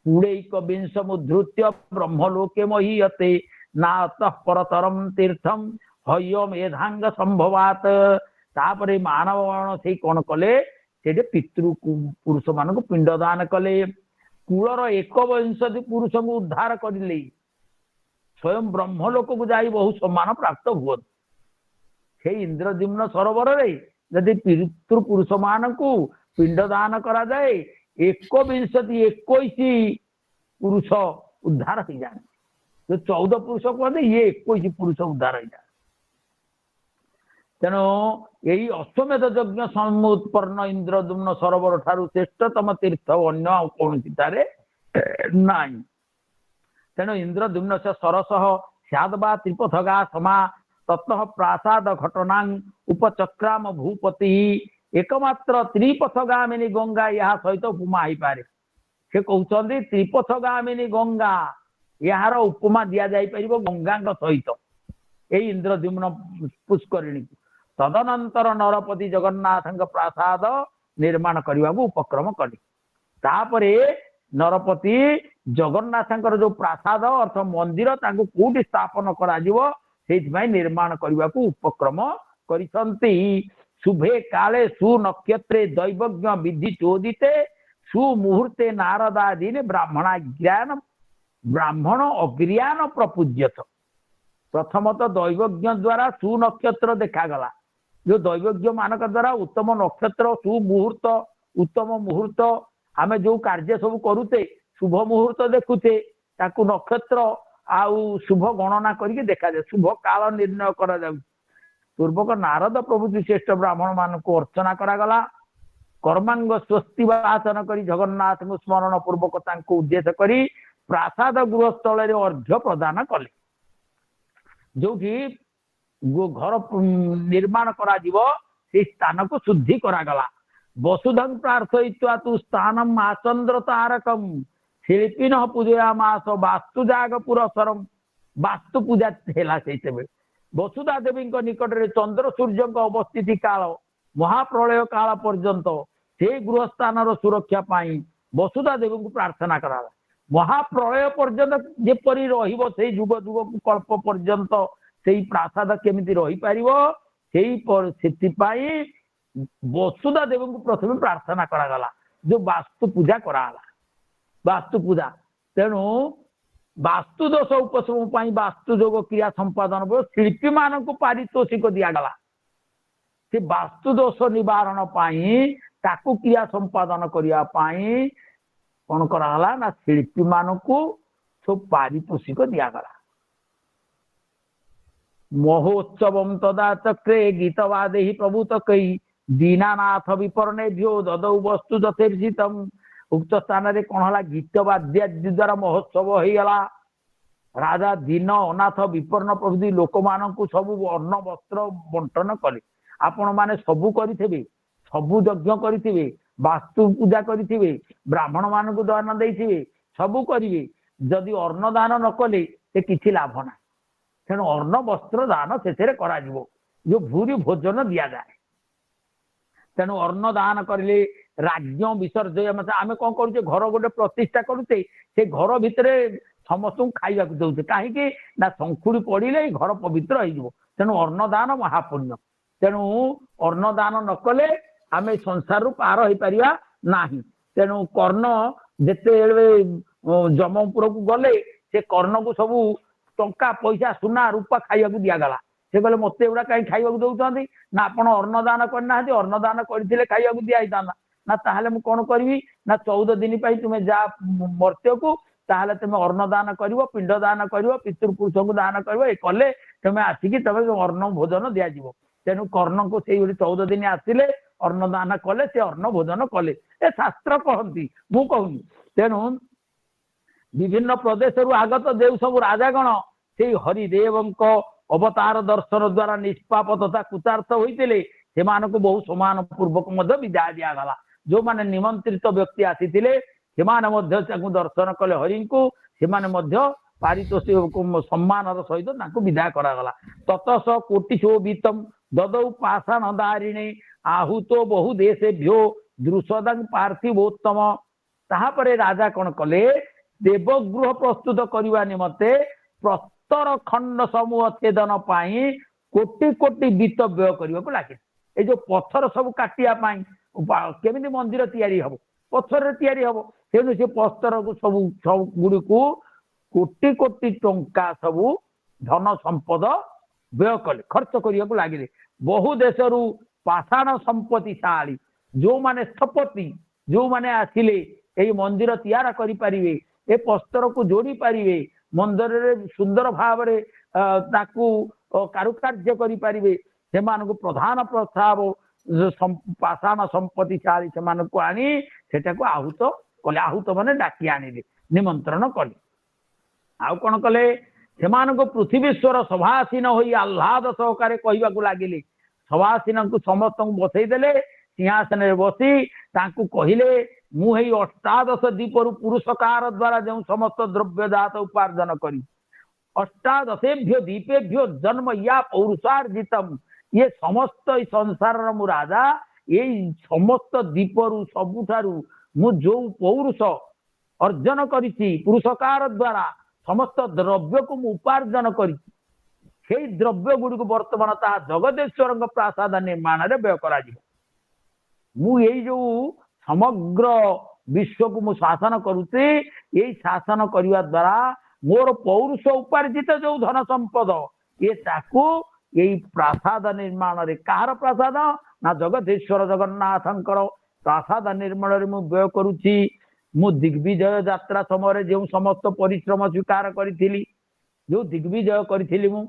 20 मुद्धृत्य ब्रह्मलोके महीयते नातः परतरम तीर्थम हय मेधांग संभवात तापरे मानवगण से कौन कले से पितृ पुरुष मान पिंड दान कले कूलर 1 पुरुष को उद्धार करले स्वयं ब्रह्मलोक को जाई बहु सम्मान प्राप्त हुए से इंद्रद्युम्न सरोवर रे यदि पितृपुरुष मान को पिंड दान करा जाए 21 पुरुष उद्धार हो जाए जो 14 पुरुष कहते ये 21 पुरुष उद्धार हो जाए तेणु यही अश्वमेध यज्ञ समुत्पन्न इंद्रद्युम्न सरोवर ठारू श्रेष्ठतम तीर्थ अन्य कौन ना तेणु इंद्रद्युम्न से सरस स्याद्वा त्रिपथगा समा ततः प्रासाद घटना उपचक्राम भूपति एकमात्र त्रिपथगामिनी गंगा यहाँ सहित उपमा हो पारे से कहते त्रिपथगामिनी गंगा यार उपमा दि जापर गंगा सहित यही इंद्रद्युम्न पुष्करिणी तदनंतर नरपति जगन्नाथ प्रासाद निर्माण करने को उपक्रम कले तापरे नरपति जगन्नाथ जो प्रासाद अर्थ मंदिर कौटी स्थापन करा निर्माण करने को उपक्रम करिसंती शुभे काले सुनक्षत्रे दैवज्ञ विधि चोदिते सुमुहूर्ते नारदादीने ब्राह्मण अज्ञान प्रपूज्यथ प्रथमतः दैवज्ञ द्वारा सुनक्षत्र देखा जो दैवज्ञ मानक द्वारा उत्तम नक्षत्र सुमुहूर्त उत्तम मुहूर्त आमे जो कार्य सब करुते शुभ मुहूर्त देखुते ताकू नक्षत्र आउ शुभ गणना करके देखा जाए शुभ काल निर्णय करा जाउ पूर्वक नारद प्रभृति श्रेष्ठ ब्राह्मण मान को अर्चना करागला कर्मांग स्वस्ति वाचन करी जगन्नाथ को स्मरण पूर्वक तांको उद्देश्य करी प्रासाद गृहस्थल अर्घ्य प्रदान कले जो घर निर्माण करा से स्थान को शुद्धि करागला वसुधं प्रार्थयित्वा तु स्थानम आचंद्र तारकम शिल्पिन पूजयामास वास्तुजाग पुरस्सरम वास्तु पूजा हेला से वसुधा देवी निकट में चंद्र सूर्य अवस्थिति काल महाप्रलय काल पर्यंत से गृहस्थान सुरक्षा पाई वसुधा देवी को प्रार्थना करा महाप्रलय पर्यंत जेपरी रहिबो से जुग जुग को कल्प पर्यंत से प्रासाद केमिति रही पारिबो सेही वसुधा देवी को प्रथम प्रार्थना करागला जो वास्तु पूजा कराला वास्तु पूजा तेणु वास्तु दोष उपशम वास्तु जोग क्रिया संपादन शिल्पी मान को पारितोषिक दिगला से वास्तु दोष निवारण ताकू क्रिया संपादन करने कौन कराला ना शिल्पी मान को सब पारितोषिक दिगला महोत्सव तदा चक्रे गीतवादे ही प्रभुत कई दीनानाथ विपर्णेभ्यो ददौ वस्तु यथेर्षितम उक्त स्थान रे कौन है गीत वाद्य द्वारा महोत्सव हो गला राजा दीन अनाथ विपर्ण प्रभृति लोक मान सब अन्न वस्त्र बंटन कले आपण माने सबू करिथेबे सबु यज्ञ करिथिबे वास्तु पूजा करिथिबे ब्राह्मण मानकु दान देइथिबे सबु करिवे जदि अन्न दान न कले से किछि लाभ ना तेणु अन्न वस्त्र दान से करा जिवो जो भूरी भोजन दिया जाए तेणु अन्न दान करिले राज्य विसर्जय आम कौन करुचे घर गोटे प्रतिष्ठा करुचे से घर भितर समस्त खाइबा दौचे कहीं ना शंखुड़ी पड़े घर पवित्र हो तेणु अन्न दान महापुण्य तेणु अन्न दान न कले आम संसार पार हो पारिबा नाही तेणु कर्ण जेते जमपुर को गले से कर्ण को सबू टंका पैसा सुना रूपा खाइबा दिगला से कहले मत एगुड़ा कहीं खाइबा दौरान ना आप अन्नदान करना अन्नदान करते खाइबा दिखाई ना ताहले मु कौन करी ना 14 दिन तुम्हें जा मर्त्य को ताहले तुम्हें अन्नदान कर पिंड दान कर पितृपुरुष को दान कर कले तुम्हें आसिकी तुम अन्न भोजन दिज्व तेणु कर्ण को से 14 दिन आसिले अन्नदान कले से अन्न भोजन कले ए शास्त्र कहती मु कहूनी तेणु विभिन्न प्रदेश आगत जो सब राजागण से हरिदेव अवतार दर्शन द्वारा निष्पाप तथा कृतार्थ होते से बहु सम्मान पूर्वक विदा दिगला जो माने निमंत्रित व्यक्ति आसी दर्शन कले हरि को पारितोषिक सम्मान सहित विदा करागला ततस कोटिशोभितम ददौ पाषाण दारिणे आहुतो बहु देशेभ्यो दृषदं पार्थिवोत्तम ताहापरे राजा कौन कले देवगृह प्रस्तुत करने निमते प्रस्तर खंड समूह छेदन पाई कोटि कोटि वित्त व्यय करने को लगे ये जो पत्थर सब काटिया केमिति मंदिर तैयारी हबो पत्थर तैयारी हबो तेणु से पत्थर को सब गुड़ी को कोटि कोटि टंका सबू धन संपद व्यय कले खर्च करने को लगे बहु देश पाषाण संपत्तिशाली जो माने स्थपति जो माने आसिले यही मंदिर तैयार करि परिवे ए पस्तर को जोड़ी पारिवे मंदिर रे सुंदर भाव रे ताकू कारुकार्य करि परिवे सेमानकु प्रधान प्रस्ताव पाषाण संपत्तिशाली सेमानकु आनी सेटाकु आहूत कले आहूत माने डाकी आनिले निमंत्रण कले आउ कोन कले सेमानकु पृथ्वीश्वर सभासीन होई आह्लाद सहकारे कहिबाकु लागिले सभासीन को समस्त बसई देले सिंहासन बसी ताकू कहले मुझे अष्टादश दीपरु पुरुषकार द्वारा जो समस्त द्रव्य जात उपार्जन करी अष्टादशेभ्यो दीपेभ्यो जन्म या पौरुषार्जितम ये समस्त संसार मु राजा ये समस्त दीपरु सबुठारु मु जो पौरुष अर्जन करी पुरुषकार द्वारा समस्त द्रव्य को मु उपार्जन करी द्रव्य गुड़ी को वर्तमान ता जगदेश्वर प्रासाद निर्माण रे व्यय करा मु यही जो समग्र विश्व को मु शासन करुचे यही शासन करने द्वारा मोर पौरुष उपार्जित जो धन संपद ये ताकू यही प्रासाद निर्माण रे कहार प्रासाद ना जगदेश्वर जगन्नाथंकर प्रासाद निर्माण रे मु व्यय करुची मु दिग्विजय यात्रा समय जो समस्त परिश्रम स्वीकार करी जो दिग्विजय करी मु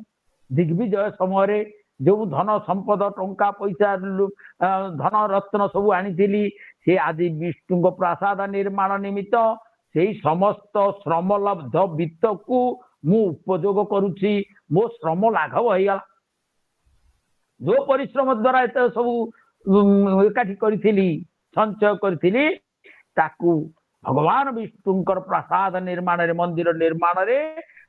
दिग्विजय समय जो धन संपद टंका पैसा धन रत्न सब आनी से आज विष्णु प्रासाद निर्माण निमित्त से समस्त श्रम लब्ध वित्त को मु उपयोग करुची मो श्रम लाघव हो गला जो परिश्रम द्वारा एत सब एकाठी करी संचय करी भगवान विष्णुंकर प्रसाद निर्माण रे मंदिर निर्माण रे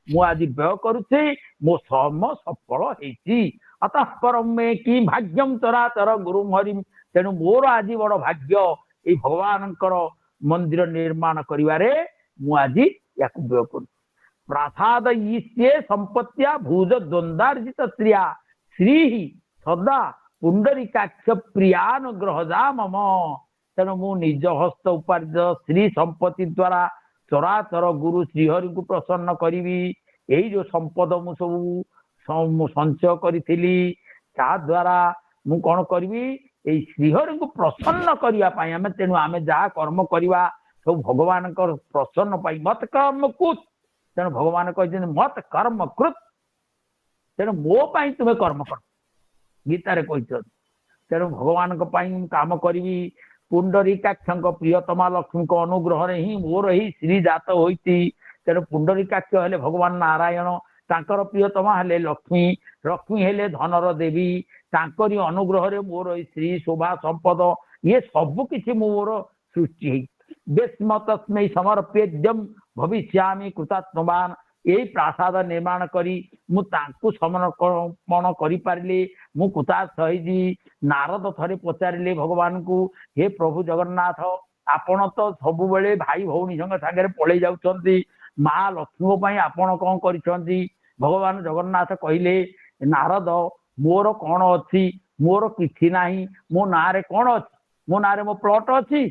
मु आज व्यय करुचे मो श्रम सफल होती अतः परम में कि भाग्यम चराचर गुरु हरिम तेणु मोर आज बड़ भाग्य ये भगवान मंदिर निर्माण करिवारे मु आज या व्यय कर प्रासाद ईश्ये संपत्तिया भुज द्वंद्वार्जित स्त्रिया श्री सदा पुंडरीकाक्ष प्रियानुग्रहजा मम तेणु मु निज हस्त उपार्जित श्री संपत्ति द्वारा चराचर गुरु श्रीहरि को प्रसन्न करी यही जो संपद मु सब संचय करी द्वारा मु कौन करी श्रीहरि को प्रसन्न करने तेणु आम जहाँ कर्म करवा सब भगवान प्रसन्न पाई मत कर्म कुत तेणु भगवान कहते मत कर्म कृत तेणु मो पाई तुम्हें कर्म कर गीतारे कहते तेणु भगवान काम करी पुंडरीकाक्ष प्रियतमा लक्ष्मी को अनुग्रह ही मोर ही श्री जात होती तेणु पुंडरीकाक्ष हेले भगवान नारायण तांकर प्रियतमा हेले लक्ष्मी लक्ष्मी हेले धनर देवी तांकरी अनुग्रह रे मोर श्री शोभा संपद ये सब किछि मोर सृष्टि बेस्म तस्मै समर्पेद्यम भविष्यामि कृतात्मवान यही प्रासाद निर्माण करी मु तांकु समर्पण करि पारिले मु कृतार्थ होइजी। नारद थरे पचारिले भगवान को हे प्रभु जगन्नाथ आपण तो सब बेले भाई भौणी संगे पळै जाउछंती माँ लक्ष्मी पई आपण कोन करिसंती। भगवान जगन्नाथ कहले नारद मोर कौन अच्छी मोर किछि नाही मो ना रे कौन अच्छी मो ना रे मो प्लॉट अच्छी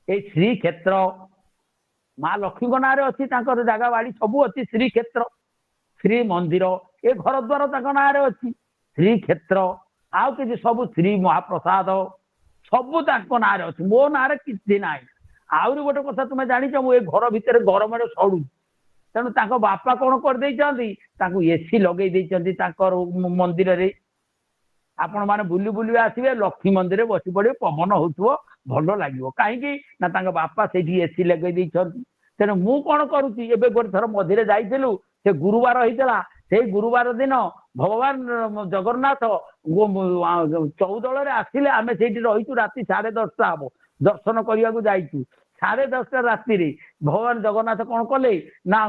ए श्री क्षेत्र माँ लक्ष्मी ना रे अच्छी तांकर जागा बाड़ी सब अच्छी श्री क्षेत्र श्री मंदिर ए घर द्वार तांको ना रे अच्छी श्री क्षेत्र आउ कि सब श्री महाप्रसाद सब तांको ना रे अच्छी मो ना रे किछि नाही। आउरी गोटे कथा तुम जानिଛ मु ए घर भितर गरम रे सड़ू तेणु तांको बापा कौन कर देइचंती तांको एसी लगेई देइचंती तांकर मंदिर रे आपण माने बुली बुली आसीबे लक्ष्मी मंदिर बसी पड़े पवन होतुओ भलो लागिवो काहेकि ना तांको बापा सेठी एसी लगेई देइचंती। तेणु मु कौन करूची एबे गोटे थर मझिरे जाइथिलु से गुरुवार होइतला से गुरुवार दिन भगवान जगन्नाथ चौदल रे आसिले आमे सेठी रहितु राति 10:30 हबो दर्शन करिया को जाइतु 10:30 राति रे भगवान जगन्नाथ कौन कले ना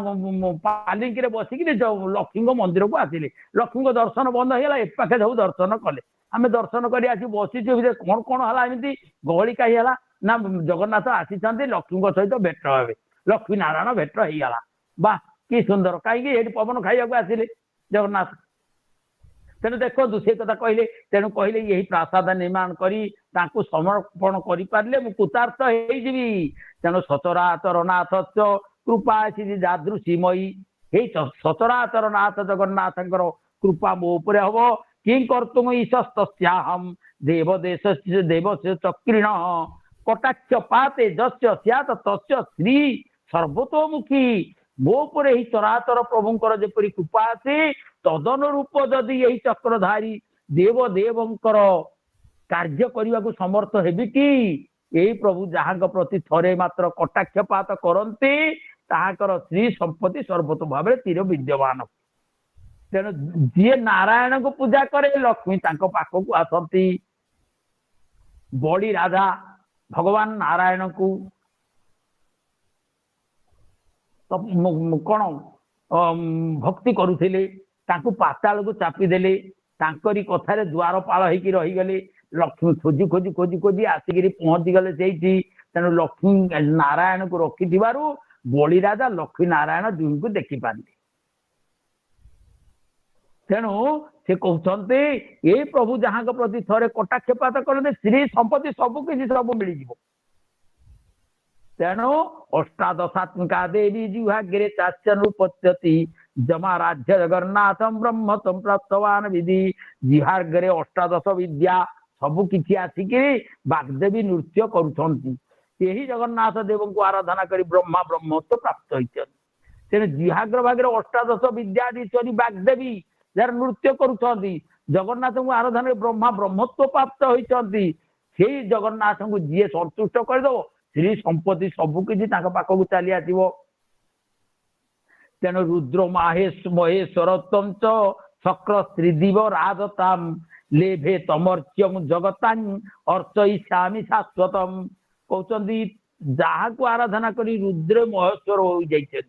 पालिंकी रे बसिक लक्ष्मी मंदिर को आसिले लक्ष्मी दर्शन बंद होगा ए पाखे सब दर्शन कले आम दर्शन कर बसीचु कौन कौन है एमती गहली कहीं है ना जगन्नाथ आसी लक्ष्मी सहित भेट हे लक्ष्मी नारायण भेट होगा बा कि सुंदर कहीं पवन खाइबा आसिले जगन्नाथ। तेणु देखो से कथा कहले तेणु कहले यही प्रासाद निर्माण करी तांकु समर्पण करि पारले मु कृतार्थ हेजिबी। तेणु सचराचर नाथ कृपा श्री जादृशीमयी हे सचराचर नाथ जगन्नाथंकर कृपा मो उपरे हबो किं कर्तुम ईशस्तस्याहम देवदेश देवस्य चक्रिण कटाक्ष पाते जस्य स्यात् तस्य श्री सर्वतोमुखी मो उपरे ही चराचर प्रभुंकर जेपरि कृपा अछि तदनुरूप जदि यही चक्रधारी देव देवंकर कार्य करने को समर्थ हेबि कि यही प्रभु जहाँ प्रति थरे मात्र कटाक्षपात करते ताहाकर श्री संपत्ति सर्वतो भाव तीर विद्यमान। तेणु जी नारायण को पूजा करे लक्ष्मी तांको पाखक आसती बड़ी राजा भगवान नारायण को तो कौन भक्ति करुले तांको पाताल को चापी देले तांकरी कथारे द्वारपाल होइकी रहीगले लक्ष्मी खोजी खोजी खोजी खोजी आसिक पहुंची गले से तेणु लक्ष्मी नारायण को रखि बड़ी राजा लक्ष्मी नारायण दुई को देखी पारे। तेणु से कहते ये प्रभु जहाँ प्रति थरे कटाक्षपात करते श्री संपत्ति सबकि सब मिल जाव। तेणु अष्टादशात्मिका देवी जिह्वाग्रे चास्यनुपत्यति जमा राज्य जगन्नाथम ब्रह्म तम प्राप्तवान विधि जिह्वाग्रे अष्टादश विद्या सबु किछि आसिक बागदेवी नृत्य करुछंती यही जगन्नाथ देव को आराधना करी ब्रह्मा ब्रह्मत्व प्राप्त होइछन। तेणु जिह्वाग्र भाग्रे अष्टादश विद्या दीचरी बागदेवी जार नृत्य करुछंती जगन्नाथ को आराधना ब्रह्मा ब्रह्मत्व प्राप्त होइछंती सेही जगन्नाथ को जी संतुष्ट करदो श्री संपत्ति सबकि पाखक चली आसो। तेणु रुद्र महेश्वर शक्र श्रीदिव राजताम लेभे तमर्च्यम जगतां अर्चयिष्यामि शाश्वतम कहते जहाँ को आराधना करी रुद्र महेश्वर हो जाइए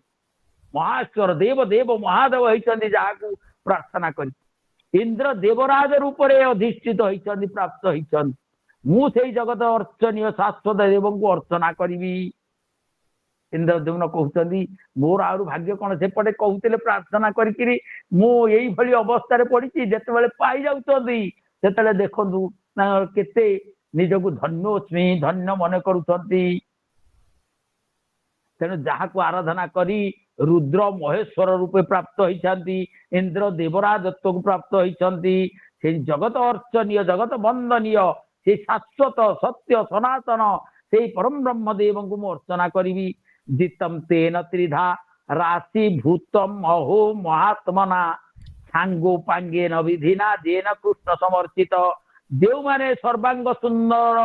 महेश्वर देव देव महादेव होती जहाँ को प्रार्थना करी इंद्र देवराज रूप से अधिष्ठित होती प्राप्त होती मु से जगत अर्चनीय शाश्वत देव को अर्चना करी। इंद्रदेवन कहते मोर आरु भाग्य कौन सेपटे कहते प्रार्थना करी यही भली अवस्था पड़ी जिते पाई जाते देखु केते निजक धन्योस्मी धन्य मन करुँच। तेणु जहाँ को आराधना करी रुद्र महेश्वर रूपे प्राप्त होती इंद्र देवराजत्व को प्राप्त होती से जगत अर्चनीय जगत वंदनीय से शाश्वत सत्य सनातन से परम ब्रह्म देव को मु अर्चना करी। जितम तेन त्रिधा राशि भूतम अहो महात्मना सांगो पांगे न विधिना जेन कृष्ण समर्चित देव माने सर्वांग सुंदर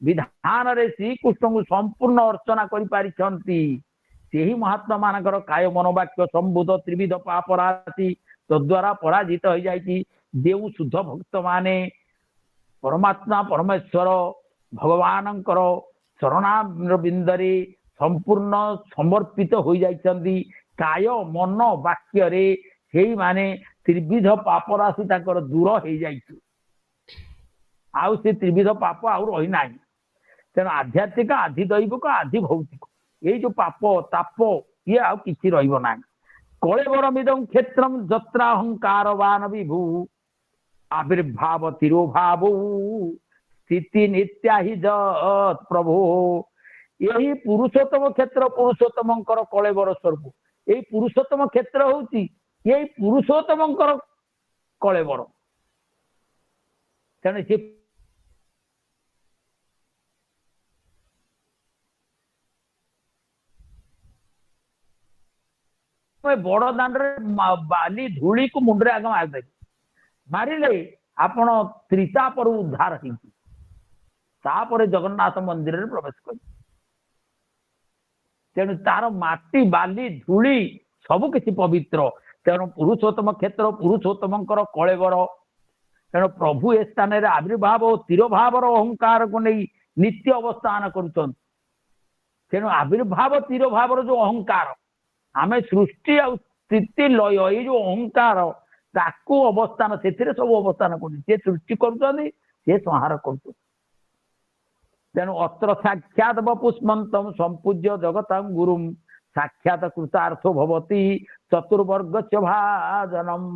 विधान रे श्री कृष्ण को संपूर्ण अर्चना करि पारिछंती ସେହି महात्मा मानकर काय मनोवाक्य संबुध त्रिविध पापराशि तद्वारा पराजित हो जाइछि। देउ शुद्ध भक्त माने परमात्मा परमेश्वर भगवानंकर शरणारविंदरे संपूर्ण समर्पित हो जाइछन्ति। काय मन वाक्य रे सेई माने त्रिविध पापराशि ताकर दूर हो जाइछि। आउ से त्रिविध पाप आउ रही नाही। तेणु आध्यात्मिक आधि दैविक आधि भौतिक ये जो पाप ताप ये आउ किछि रहिबो नाही। कलेवरमिदं क्षेत्रम जत्रा अहंकारवान विभू आविर्भाव तिरोभाव स्थिति नित्या ही जत प्रभु। यही पुरुषोत्तम क्षेत्र पुरुषोत्तमंकर कलेवर स्वरूप। यही पुरुषोत्तम क्षेत्र होउची यही पुरुषोत्तमंकर कलेवर। तेणु से बड़ दांडे बाली धूली को मुंडे आग मारिदे मारिले आपण त्रितापर उद्धार होपर जगन्नाथ मंदिर में प्रवेश कर। तेणु तार माटी बाली धूली सबकि पवित्र। तेणु पुरुषोत्तम क्षेत्र पुरुषोत्तम कलेवर। तेणु प्रभु ए स्थान में आविर्भाव और तिरोभावर अहंकार को नहीं नित्य अवस्थान करुछन। तेणु आविर्भाव तिरोभावर जो अहंकार आम सृष्टि आ स्थिति लय ये जो अहंकार ताकू अवस्थान से सब अवस्थान कर सृष्टि कर संहार कर। तेणु अत्र साक्षात वपुष्मन्तम संपूज्य जगतां गुरुम साक्षात कृतार्थो भवति चतुर्वर्ग च भाजनम।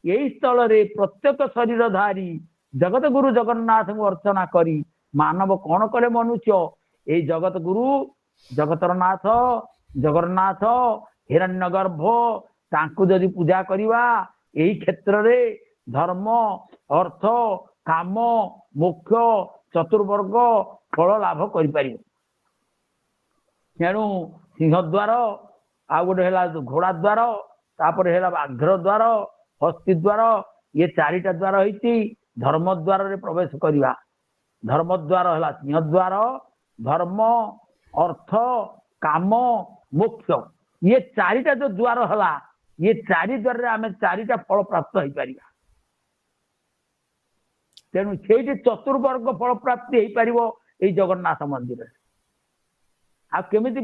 यही स्थल रे प्रत्येक शरीरधारी जगत गुरु जगन्नाथ को अर्चना करी मानव कौन करे मनुष्य ये जगत गुरु जगतर नाथ जगन्नाथ हिरण्यगर्भ तांको जदि पूजा करिवा यही क्षेत्र रे धर्म अर्थ काम मोक्ष चतुर्वर्ग फल लाभ करि परिबो। तेणु सिंहद्वार आ गोटे है घोड़ा द्वार तापर है बाघ्र द्वार हस्ती द्वार ये चारिटा द्वार होती। धर्म द्वार रे प्रवेश करिवा। धर्म द्वार है सिंहद्वार धर्म अर्थ काम मोक्ष ये चारिटा जो द्वार है ये चारि द्वार रे आमे चारिटा फल प्राप्त हो पारिबा। तेणु से चतुर्वर्ग फल प्राप्ति हो पारिबो ए जगन्नाथ मंदिर। आ केमिति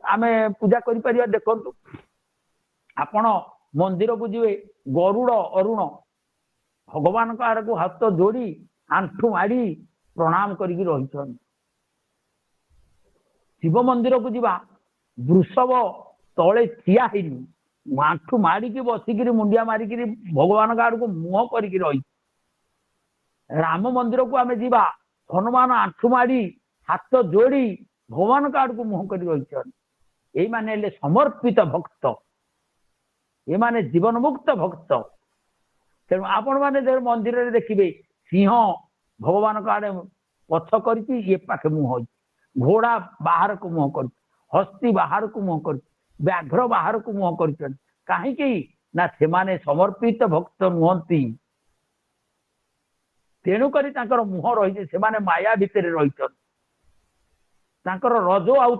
आमे पूजा करि परिबा देखंतु आपण मंदिर को जीवे गरुड़ अरुण भगवान का आड़ को हाथ जोड़ी आंठू माड़ी प्रणाम करिकी रहिछन। शिव मंदिर को जीवा वृषभ तले ठिया हेनी आंठू माड़ी बसिकी मुंडिया मारिकी भगवान का आड़ को मुह करिकी रही। राम मंदिर को आमे जीवा हनुमान आंठू माड़ी हाथ जोड़ी भगवान का आड़ को मुह कर रही। माने समर्पित भक्त ये माने जीवन मुक्त भक्त। तेणु आपण मैंने मंदिर में देखिए सिंह भगवान का आड़े पछ कर ये पाखे मुह घोड़ा बाहर को मुह कर हस्ती बाहर को मुह कर व्याघ्र बाहर को मुह कर कहीं ना से माने समर्पित भक्त नुहति। तेणुक मुह रही से माने माया भितर रही रजो आउ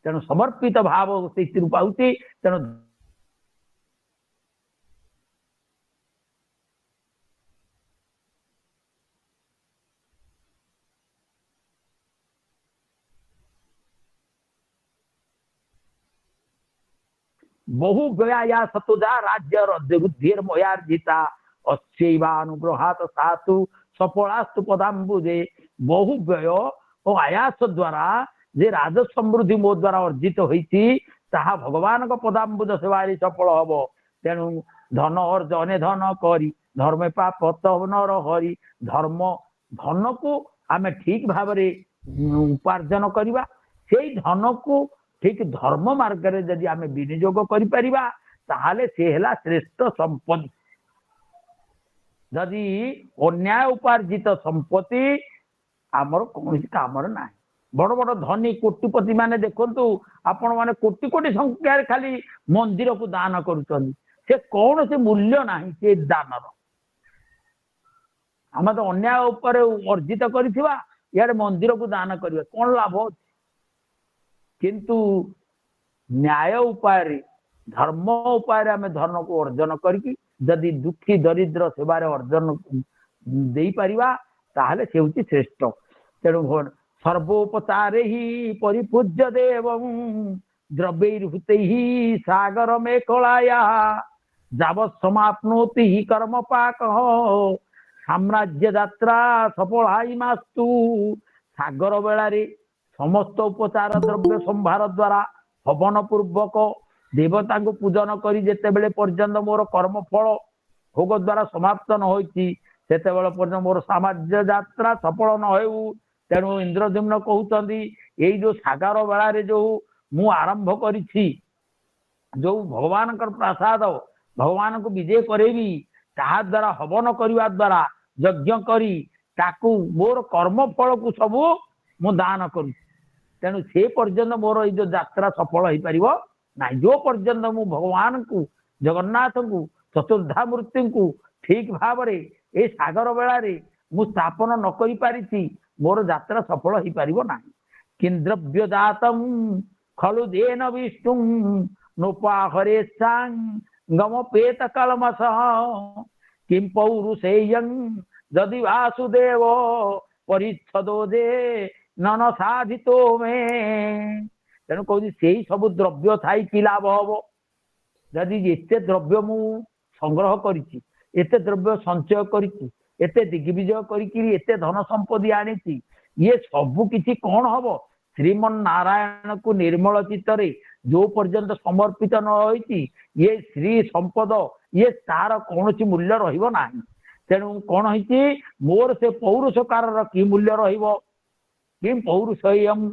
तेणु समर्पित भाव से पाऊँच। तेणु बहु व्यया सतुजा राज्य रुद्धिर मयार्जिता अस्यैवानुग्रहात् सातु सफलास्तु पदाम्बुजे। बहु व्यय और आयास द्वारा जे राज समृद्धि मो द्वारा अर्जित होती ताहा भगवान को पदाम्बुज सेवारी सफल हम। तेणु धन अर्जने धन करी धर्म पाप नर हरि। धर्म धन को आमे ठीक भाव उपार्जन करवा से धन को ठीक धर्म मार्ग रे जदि आमे विनियोग करि परिबा ताहाले से हला श्रेष्ठ संपत्ति। जदि अन्याय उपार्जित संपत्ति आमर कौन काम ना बड़ बड़ धनी कोटिपति माने देखंतु आपण माने कोटि कोटि संख्या खाली मंदिर को दान करुछन से कौन से मूल्य नाही से दानर आम तो अन्याय उपर अर्जित करिथिबा यार मंदिर को दान करिया कौन लाभ किंतु न्याय उपाय धर्म उपाय आम धर्म को अर्जन करके जदि दुखी दरिद्र सेवार अर्जन दे पारिबा ताहले से होची श्रेष्ठ तेणु सर्वोपचारे ही परिपूज्य देव द्रव्यैर्भूते ही सागर में कलाया जावत् समाप्नोति ही कर्म पाक साम्राज्य यात्रा सफल मास्तु सागर बेला समस्त उपचार द्रव्य संभार द्वारा हवन पूर्वक देवता को पूजन करी जेते बेले पर्यंत मोर कर्म फल भोग द्वारा समाप्त न होइछि सेते बेले पर्यंत मोर साम्राज्य यात्रा सफल न होउ तेणु इंद्रद्युम्न कहउचंदी एई जो सागर बेला रे जो मु आरंभ करिछि जो भगवान कर प्रसाद भगवान को विजय करेबी ताहा द्वारा हवन करने द्वारा यज्ञ करी ताकू मोर कर्म फल को सबू मु दान करू तेणु से पर्यंत मोर ये जो यात्रा सफल हो पार ना जो पर्यंत मु भगवान को जगन्नाथ को चतुर्धा मूर्ति को ठीक भाव ए सागर बेला मु स्थापन न करि पारिछि मोर यात्रा सफल हो पार ना किं द्रव्य जातम खलु देन विष्णु नोपाहरे गम पेत कलमस किं पौरुषेयं यदि वासुदेव परिच्छदो दे नन साधितो में तेणु कहूँ से सब द्रव्य थाई कि लाभ हम जदि एते द्रव्य मु संग्रह करिछि एते द्रव्य संचय करिछि एते दिग्विजय करिकि एते धन संपत्ति आनिछि ये सब किछि कौन हम श्रीमन नारायण को निर्मल चित्तरे जो पर्यंत समर्पित न होइछि ये श्री संपद ये तार कौन मूल्य रहिबो नाही तेणु कौन होइछि मोर से पौरुषकार कि मूल्य रहिबो कि पौरुषयम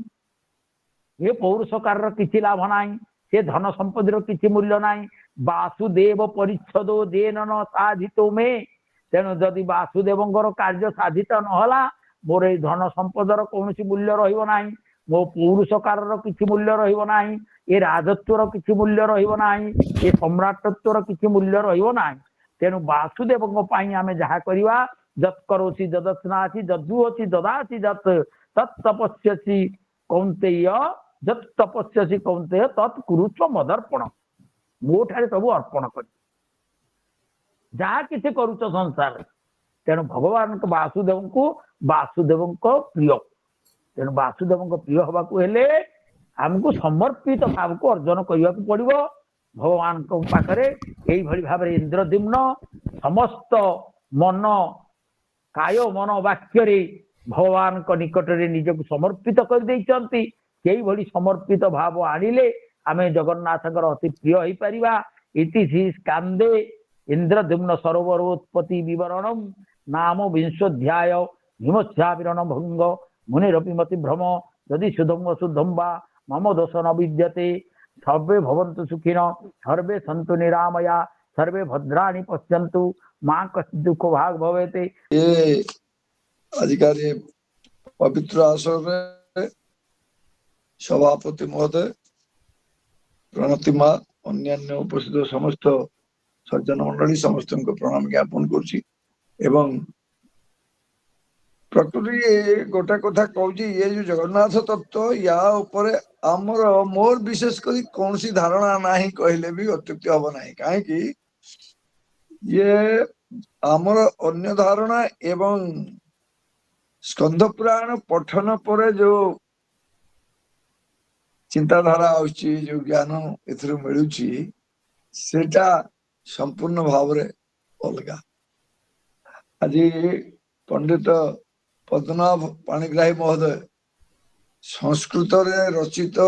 ये पौरुषकार किछि लाभ नाही से धन संपत्तिर किछि मूल्य नाही वासुदेव परिच्छदो देन न साधितो में तेणु जदि वासुदेवंकर कार्य साधित नहला मोर ए धन संपदर कौन मूल्य रहिबो नाही मो पौरुषकार किछि मूल्य रहिबो नाही ए राजत्वर किछि मूल्य रहिबो नाही ए सम्राटत्वर किछि मूल्य रहिबो नाही तेणु वासुदेव आमे जहा करिवा जत करोसी जदस्नासी जदुअसी ददासी जत तत्तपस्यसि कौन्तेय जत तपस्यसि कौन्तेय तत् कुरुत्व मदर्पण मो ठारे सब अर्पण कर जहा किछि करूछ संसार तेणु भगवान वासुदेव प्रिय तेणु वासुदेव प्रिय हवा हेले आमको समर्पित भाव को अर्जन करने को पड़ो भगवान पाखरे यही भाव में इंद्रद्युम्न समस्त मन काय मन वाक्य भगवान को निकट में निजक समर्पित कर देइचंती भली समर्पित भाव आनिले आमे जगन्नाथ अति प्रिय हो पारिबा इति श्री स्कांदे इंद्रद्युम्न सरोवरोत्पत्ति विवरणम नाम विंशोध्याय विमोक्षाविरण भंग मुनिरपि मति भ्रम यदि शुद्धम अशुद्धम वा मम दोष न विद्यते सर्वे भवन्तु सुखिनो सर्वे सन्तु निरामया सर्वे भद्राणि पश्यन्तु मां कश्चित् दुःख भाग भवेते। ये अधिकार पवित्र आसन सभापति महोदय प्रणति माँ अन्यान्य उपस्थित समस्त सज्जन मंडली समस्त प्रणाम ज्ञापन करुछि एवं प्रकृति गोटे कथा कहूँ ये जो जगन्नाथ तत्व या ऊपर आमर मोर विशेष करी कौन सी धारणा नहीं कहले भी अत्युक्ति हम ना कहीं ये आमर अन्य धारणा एवं स्कंद पुराण पठन पर जो चिंताधारा आउची जो ज्ञान एथरो मिलुची सेटा संपूर्ण भाव रे अलगा आज पंडित पद्मनाभ पाणिग्राही महोदय संस्कृत रे रचित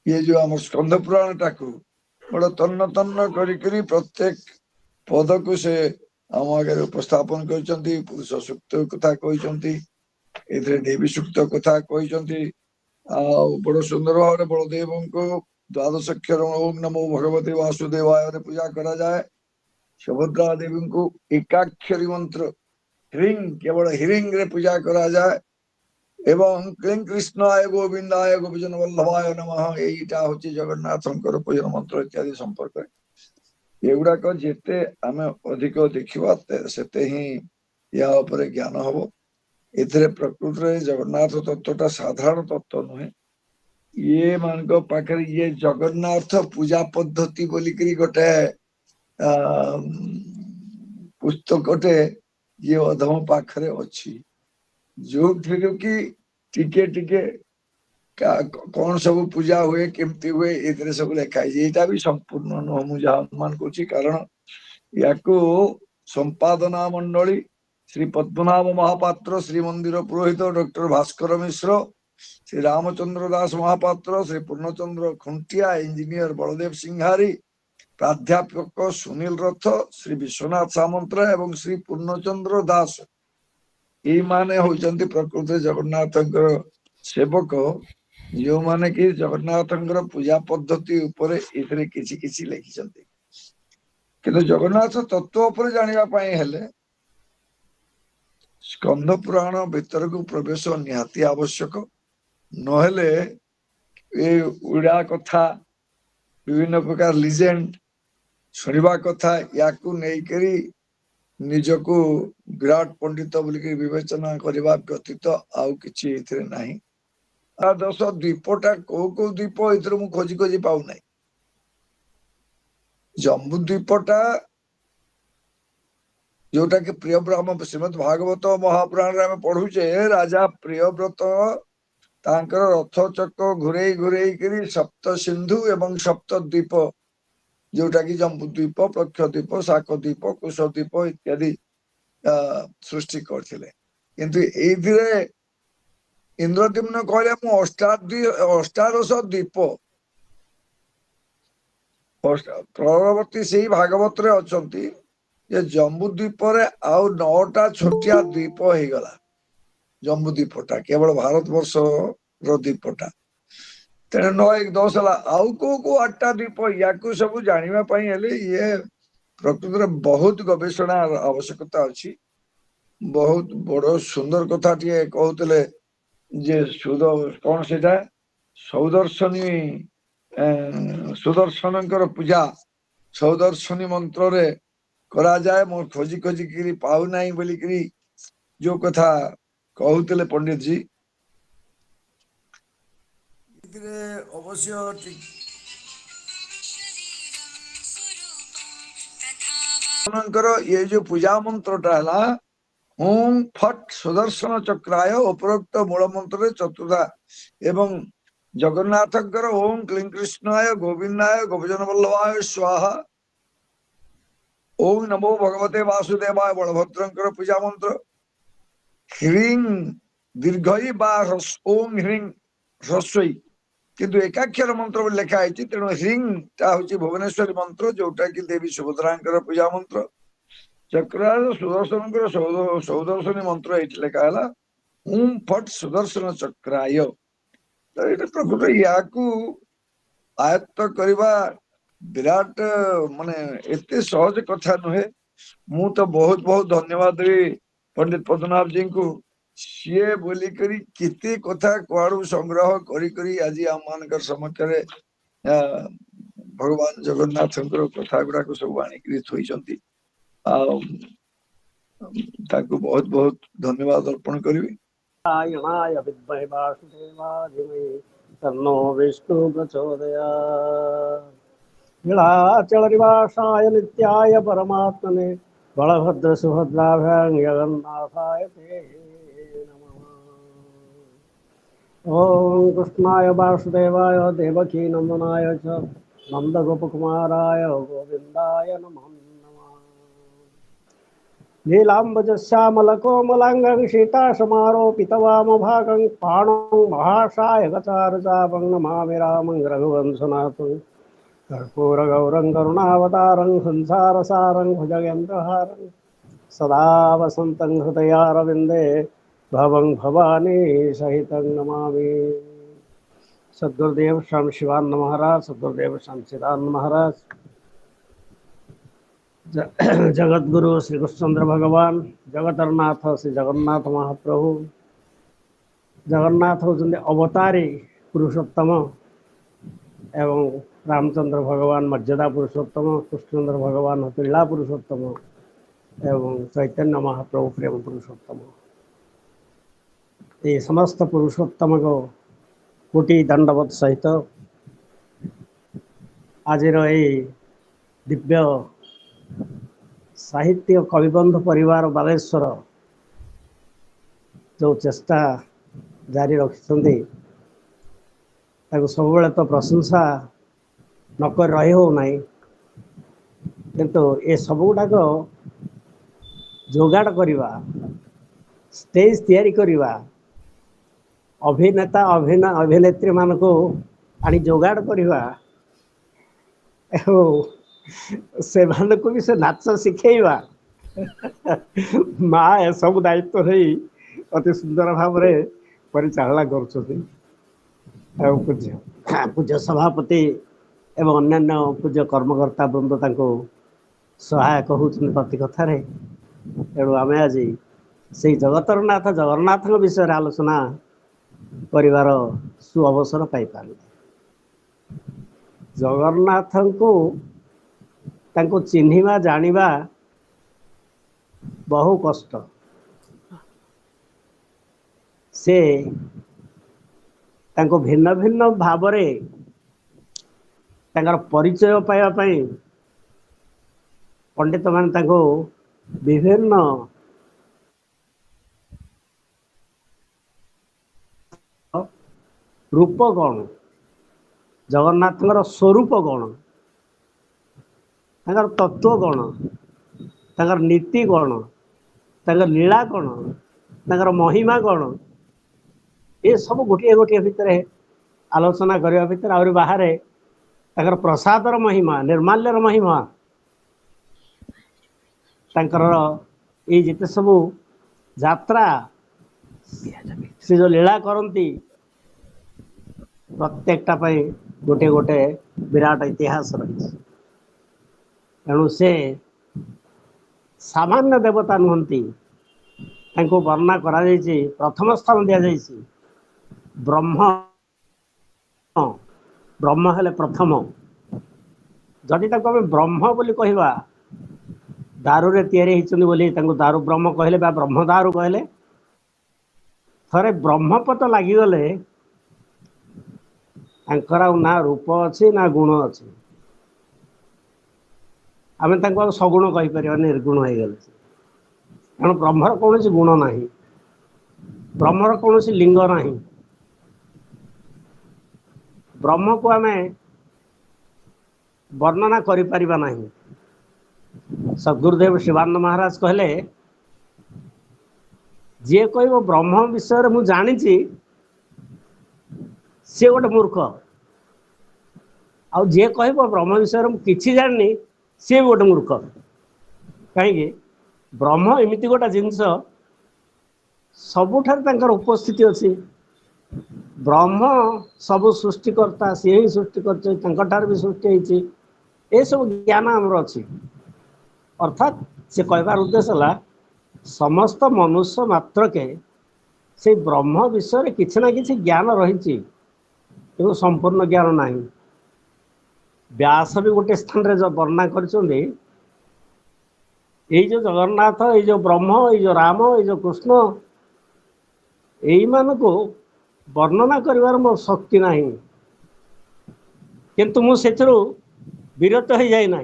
ये जो आम स्कंद पुराण टाकू बड़ा तन्न तन्न करी प्रत्येक पद को से आम आगे उपस्थापन करचंती पुरुष सूक्त कथा कहचंती एथरे देवी सूक्त कथा कहचंती बड़ सुंदर भाव बलदेव को द्वादश अक्षर ओम नमो भगवते वासुदेवाय पूजा करा जाए सुभद्रा देवी को एकाक्षरी मंत्र ह्रीं केवल ह्रीं रे पूजा करा जाए एवं क्लीं कृष्णाय गोविंदाय गोविजन वल्लभाय नमः एटा होची जगन्नाथंकर पूजन मंत्र इत्यादि संपर्क एगुड़ाक जेते आमे अधिक देखिबा सेते ही या उपरे ज्ञान हबो एथिरे प्रकृति रे जगन्नाथ तत्वटा साधारण तत्व नुहे ये मानक पाखरे ये जगन्नाथ पूजा पद्धति बोलिकरी गोटे पुस्तकटे ये अधम पाखरे अच्छी जो कि टिके टिके कौन सब पूजा हुए केमती हुए ए सब लिखाई यहाँ भी संपूर्ण नुह मुझे अनुमान कर कारण या संपादना मंडली श्री पद्मनाभ महापात्र श्री मंदिर पुरोहित डॉक्टर भास्कर मिश्र श्री रामचंद्र दास महापात्र श्री पूर्णचंद्र खुंटिया इंजीनियर बलदेव सिंहारी प्राध्यापक सुनील रथ श्री विश्वनाथ सामंत एवं श्री पूर्णचंद्र दास ये माने होचंती प्रकृति जगन्नाथ सेवक जो माने कि जगन्नाथ पूजा पद्धति उपरे इतरे किछि किछि लिखिसंती किंतु जगन्नाथ तत्व उपरे जानिबा पई हेले स्कंद पुराण भीतर को प्रवेश निहाती आवश्यक नहेले ए उड़ा कथा विभिन्न प्रकार लिजेंड सुनिबा कथा याकू नै करी निजको विराट पंडित बोलिक विवेचना करने व्यतीत आउ किछि एथिरे नाही दश द्वीपटा को द्वीप एथर मु खोजी खोजी पाऊना जम्बू द्वीपटा जोटा कि प्रिय ब्राह्मण श्रीमद भागवत महापुराण रे पढ़ुचे राजा प्रियव्रत तांकर रथ चक्र घुरे घुरे करी सप्त सिंधु एवं सप्त द्वीप जोटा कि जम्बू द्वीप प्रक्ष द्वीप शाक द्वीप कुश द्वीप इत्यादि सृष्टि करथिले किंतु एथिरे इंद्रद्युम्न कहले मु अष्टादश द्वीप परवर्ती से भागवत रे अछंती जे जम्बू द्वीप रे आउ 9टा छोटिया द्वीप हो गला जम्बू द्वीपटा केवल भारत वर्ष रो द्वीपटा तेरे 9 1 10 ला आउ को 8टा द्वीप याकू सब जानिबा पई हेले ये प्रकृति रे बहुत गवेषणा आवश्यकता अछि बहुत बड़ सुंदर कथा टिए कहउतले जे कौन सेटा सौदर्शनी सुदर्शनकर पूजा सौदर्शनी मंत्र रे करा जाए मो खोजी खोजी करी पाउ नाही बोली करी जो कथा कहउतले पंडित जी अवश्य ये जो पूजा मंत्रटा है ओम फट सुदर्शन चक्राय उपरोक्त मूल मंत्र चतुर्था एवं जगन्नाथ ओम क्लीं कृष्णाय गोविंदाय गोपजन वल्लभाय स्वाहा ओम नमो भगवते वासुदेवाय बलभद्र पूजा मंत्र ह्रीं दीर्घई बा ओम ह्रीं ह्रस्वई किंतु एकाक्षर मंत्र लिखा है तेणु ह्रीं टा हूँ भुवनेश्वरी मंत्र जोटा कि देवी सुभद्रा पूजा मंत्र चक्राय सुदर्शन सौदर्शनी मंत्र ये लिखा है ओम फट सुदर्शन चक्राय तो ये प्रकृत या आयत्त करवा विराट माने एते सहज कथा नुहे मु तो बहुत बहुत धन्यवाद देवी पंडित पद्मनाभ जी को सीए बोली करी किते कथा कुआड़ू संग्रह करी करी आज आम मान समक्ष भगवान जगन्नाथ कथा गुड़ा को सब आनिक थोड़ी बहुत बहुत धन्यवाद अर्पण करी नारायणाय विद्महे वासुदेवाय धीमहि तन्नो विष्णु प्रचोदयात् नीलाचल निवासाय नित्याय परमात्मने बलभद्र सुभद्राभ्यां जगन्नाथाय ते नमः। ओम कृष्णाय वासुदेवाय देवकी नंदनाय च नंदगोपकुमाराय गोविंदाय नमः। नीलाम्बुजश्यामलकोमलाङ्गं सीतासमारोपितवामभागं पाणौ महासायकचारुचापं नमामि रामं रघुवंशनाथं कर्पूरगौरं करुणावतारं संसारसारं भुजगेन्द्रहारं सदा वसन्तं हृदयारविन्दे भवं भवानी सहितं नमामि। सद्गुरुदेव स्वामी शिवानंद महाराज, सद्गुरुदेव स्वामी चिदानंद महाराज, जगतगुरु श्री कृष्णचंद्र भगवान, जगतरनाथ श्री जगन्नाथ महाप्रभु। जगन्नाथ होते अवतारी पुरुषोत्तम एवं रामचंद्र भगवान मर्यादा पुरुषोत्तम, कृष्णचंद्र भगवान होते लीला पुरुषोत्तम एवं चैतन्य महाप्रभु प्रेम पुरुषोत्तम। ये समस्त पुरुषोत्तम को कोटि दंडवत सहित आज दिव्य साहित्य कविबंध परिवार बालेश्वर जो चेष्टा जारी रखिछन्ति ताको सबले तो प्रशंसा नक रही हो नहीं, किंतु ये सब गुड़ाक जोगाड़ करवा, स्टेज तैयारी करवा, अभिनेता अभिनेत्री मान को आनी जोगाड़ करवा से को भी से नाच शिखेवा माँ ए सब दायित्व नहीं अति सुंदर भाव में परिचालना कर पूज्य पूज्य सभापति एवं अन्यान्य पूज्य कर्मकर्ता वृंद तांको सहायक होउछन प्रति कथारे। तेणु आम आज से जगतरनाथ जगन्नाथ विषय आलोचना परिवार सु अवसर पाई पारे। जगन्नाथ को चिन्हिबा जानिबा बहु कष्ट। से तांको भिन्न भिन्न भाव परिचय पाइबा पई पंडित मान तांको विभिन्न रूप कौन, जगन्नाथ स्वरूप कौन, तांकर तत्व कौन, तांकर नीति कौन, तांकर लीला कौन, तांकर महिमा कौन, ये सब गोटे गोटे भितर आलोचना करने भितर आहरी बाहर तांकर प्रसादर महिमा, निर्माल्यर महिमा, तांकर ये जिते सब यात्रा से जो लीला करती प्रत्येकटा गोटे गोटे विराट इतिहास रही। तेणु से सामान्य देवता नुहंती, वर्णना करा प्रथम स्थान दि जाइए ब्रह्म। ब्रह्म हेले प्रथम। जदि ब्रह्म बोली कहवा दारू रे तैयारी होइछन्ति बोली दारू ब्रह्म कहले बा ब्रह्म दारू कहले, थरे ब्रह्मपत लागिगले ना रूप अच्छी ना गुण अच्छी, आम सगुण कहीपर निर्गुण हो गले। तेणु ब्रह्मर कौन गुण ना, ब्रह्मर कौन लिंग ना, ब्रह्म को आम वर्णना करिपरिबा नहीं। सद्गुरुदेव शिवानंद महाराज कहले जे कह ब्रह्म विषय मु जानी सी गोटे मूर्ख, आउ जे कह ब्रह्म विषय किसी जानी सी भी गोटे मूर्ख। कहीं ब्रह्म एमती गोटे जिनस सबुठार उपस्थिति अच्छी। ब्रह्म सब सृष्टिकर्ता, सी ही सृष्टि कर भी सृष्टि होती, ये सब ज्ञान आमर अच्छी। अर्थात से कहबार उद्देश्य है समस्त मनुष्य मात्र के से ब्रह्म विषय किसी ना किसी ज्ञान रही, कि संपूर्ण ज्ञान नहीं। व्यास भी गोटे स्थान रे जो वर्णना कर जो जगन्नाथ, ये जो ब्रह्म, ये जो राम, ये जो कृष्ण, यही मान को वर्णना करिवार मोर शक्ति नहीं, किंतु मु सेथरु विरत हो जाए ना,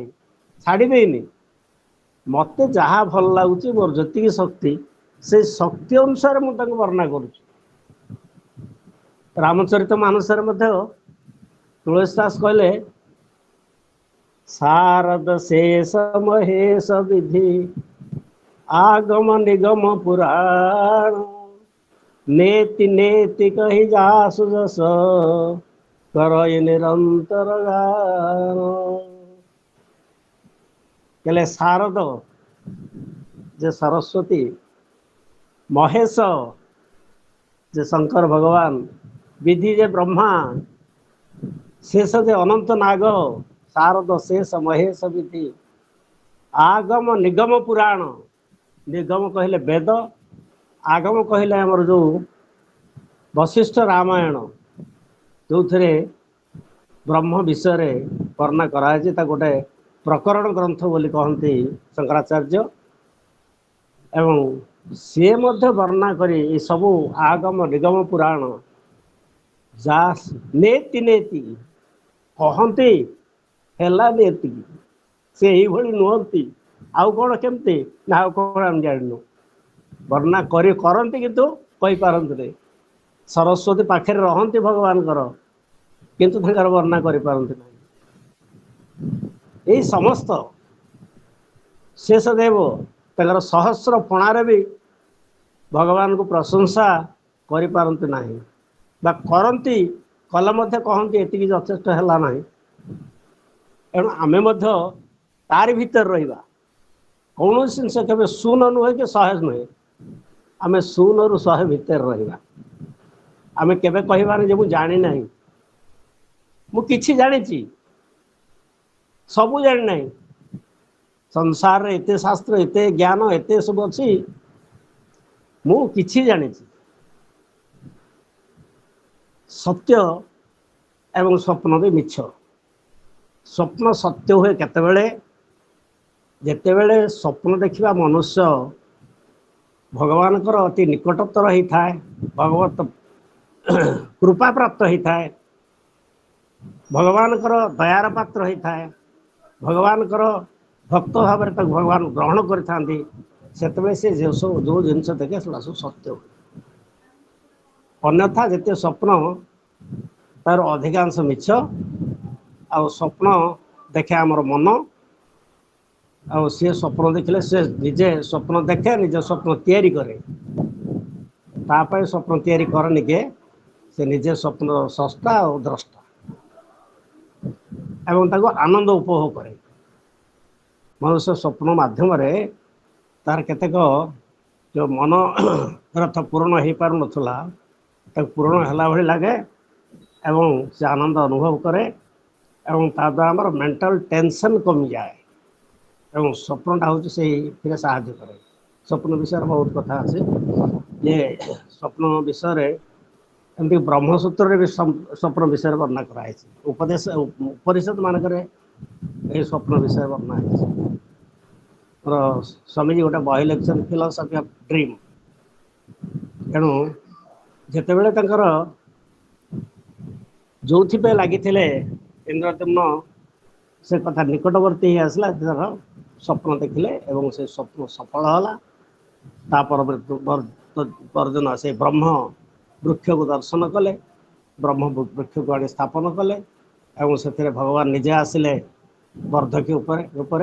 छाड़ी देनी। मते जहाँ भल लगुच मोर जी शक्ति से शक्ति अनुसार मुझे वर्णना करुँ। रामचरित मानस तुलसीदास कहले शारद शेष महेश विधि आगम निगम पुराण नेति नेति कही जासु जस करय निरंतर गान। कहले शारद जे सरस्वती, महेश जे शंकर भगवान, विधि जे ब्रह्मा, शेष जे अनंत नाग, शारद शेष महेश विधि आगम निगम पुराण निगम कहले वेद आगम कहले आमर जो वशिष्ठ रामायण जो थे ब्रह्म विषय वर्णना कराई गोटे प्रकरण ग्रंथ बोली कहते शंकराचार्य एवं सी वर्णना करी सबू आगम निगम पुराण जा नेति नेति कहती है नेति से यही नुहति आउ कौन केमती ना आउ कौन आम जानू वर्णना करती किंतु कही पारती सरस्वती पाखे रहती भगवान किंतु वर्णना करि पारती नहीं यही समस्त शेषदेव तंकर सहस्र फणारे भी भगवान को प्रशंसा करि पारती नहीं बा करती कले कहती एति यथेष्ट है ना एणु आमे तारि भीतर रहिबा कौन जिनस के शून नुहे कि 100 नुहे आम 0 रु 100 भीतर रहिबा आमे केबे कहबानी जे मु जानि नहीं मु किछि जानिछि सबू जानि नहीं संसार रे एते शास्त्र एते ज्ञान एते सब अछि मु किछि जानिछि सत्य एवं स्वप्न भी मिछ स्वप्न सत्य हुए केतेबेले जेतेबेले स्वप्न देखिबा मनुष्य भगवान अति निकटतर होता है भगवत कृपा प्राप्त होता है भगवान दयार पात्र होता है भगवान भक्त भाव में भगवान ग्रहण करें से जो जिनस देखे सब सत्य अन्यथा जिते स्वप्न तार अधिकांश मिछ आ स्वप्न देखे आमर मन आ सी स्वप्न देखले से निजे स्वप्न देखे निजे स्वप्न तैयारी करे तापाई स्वप्न तैयारी करनी के से निजे स्वप्न सस्ता और द्रष्टा एवं ताको आनंद उपभोग करे मनुष्य स्वप्न माध्यम तार केतेक जो मन रथ पूर्ण हो पार नथला पूर्ण होला भली लगे एवं से आनंद अनुभव करे एवं ता द्वारा हमर मेंटल टेंशन कमी जाए एवं स्वप्नटा हूँ से साहाଯ୍य करे स्वप्न विषय बहुत कथा अच्छे ये स्वप्न विषय एमती ब्रह्मसूत्र भी स्वप्न विषय वर्णना कराई उपदेश उपनिषद मानक स्वप्न विषय वर्णना है स्वामीजी गोटे बही लिखिं फिलोसफी ऑफ ड्रीम तेणु जितेबले जो लगी इंद्रद्युम्न से कथा निकटवर्ती आसला स्वप्न देखिले एवं से स्वप्न सफल होला परदिन से ब्रह्म वृक्ष को दर्शन कले ब्रह्म वृक्ष को आने स्थापन कले एवं से भगवान निजे आसिले वर्धकी रूप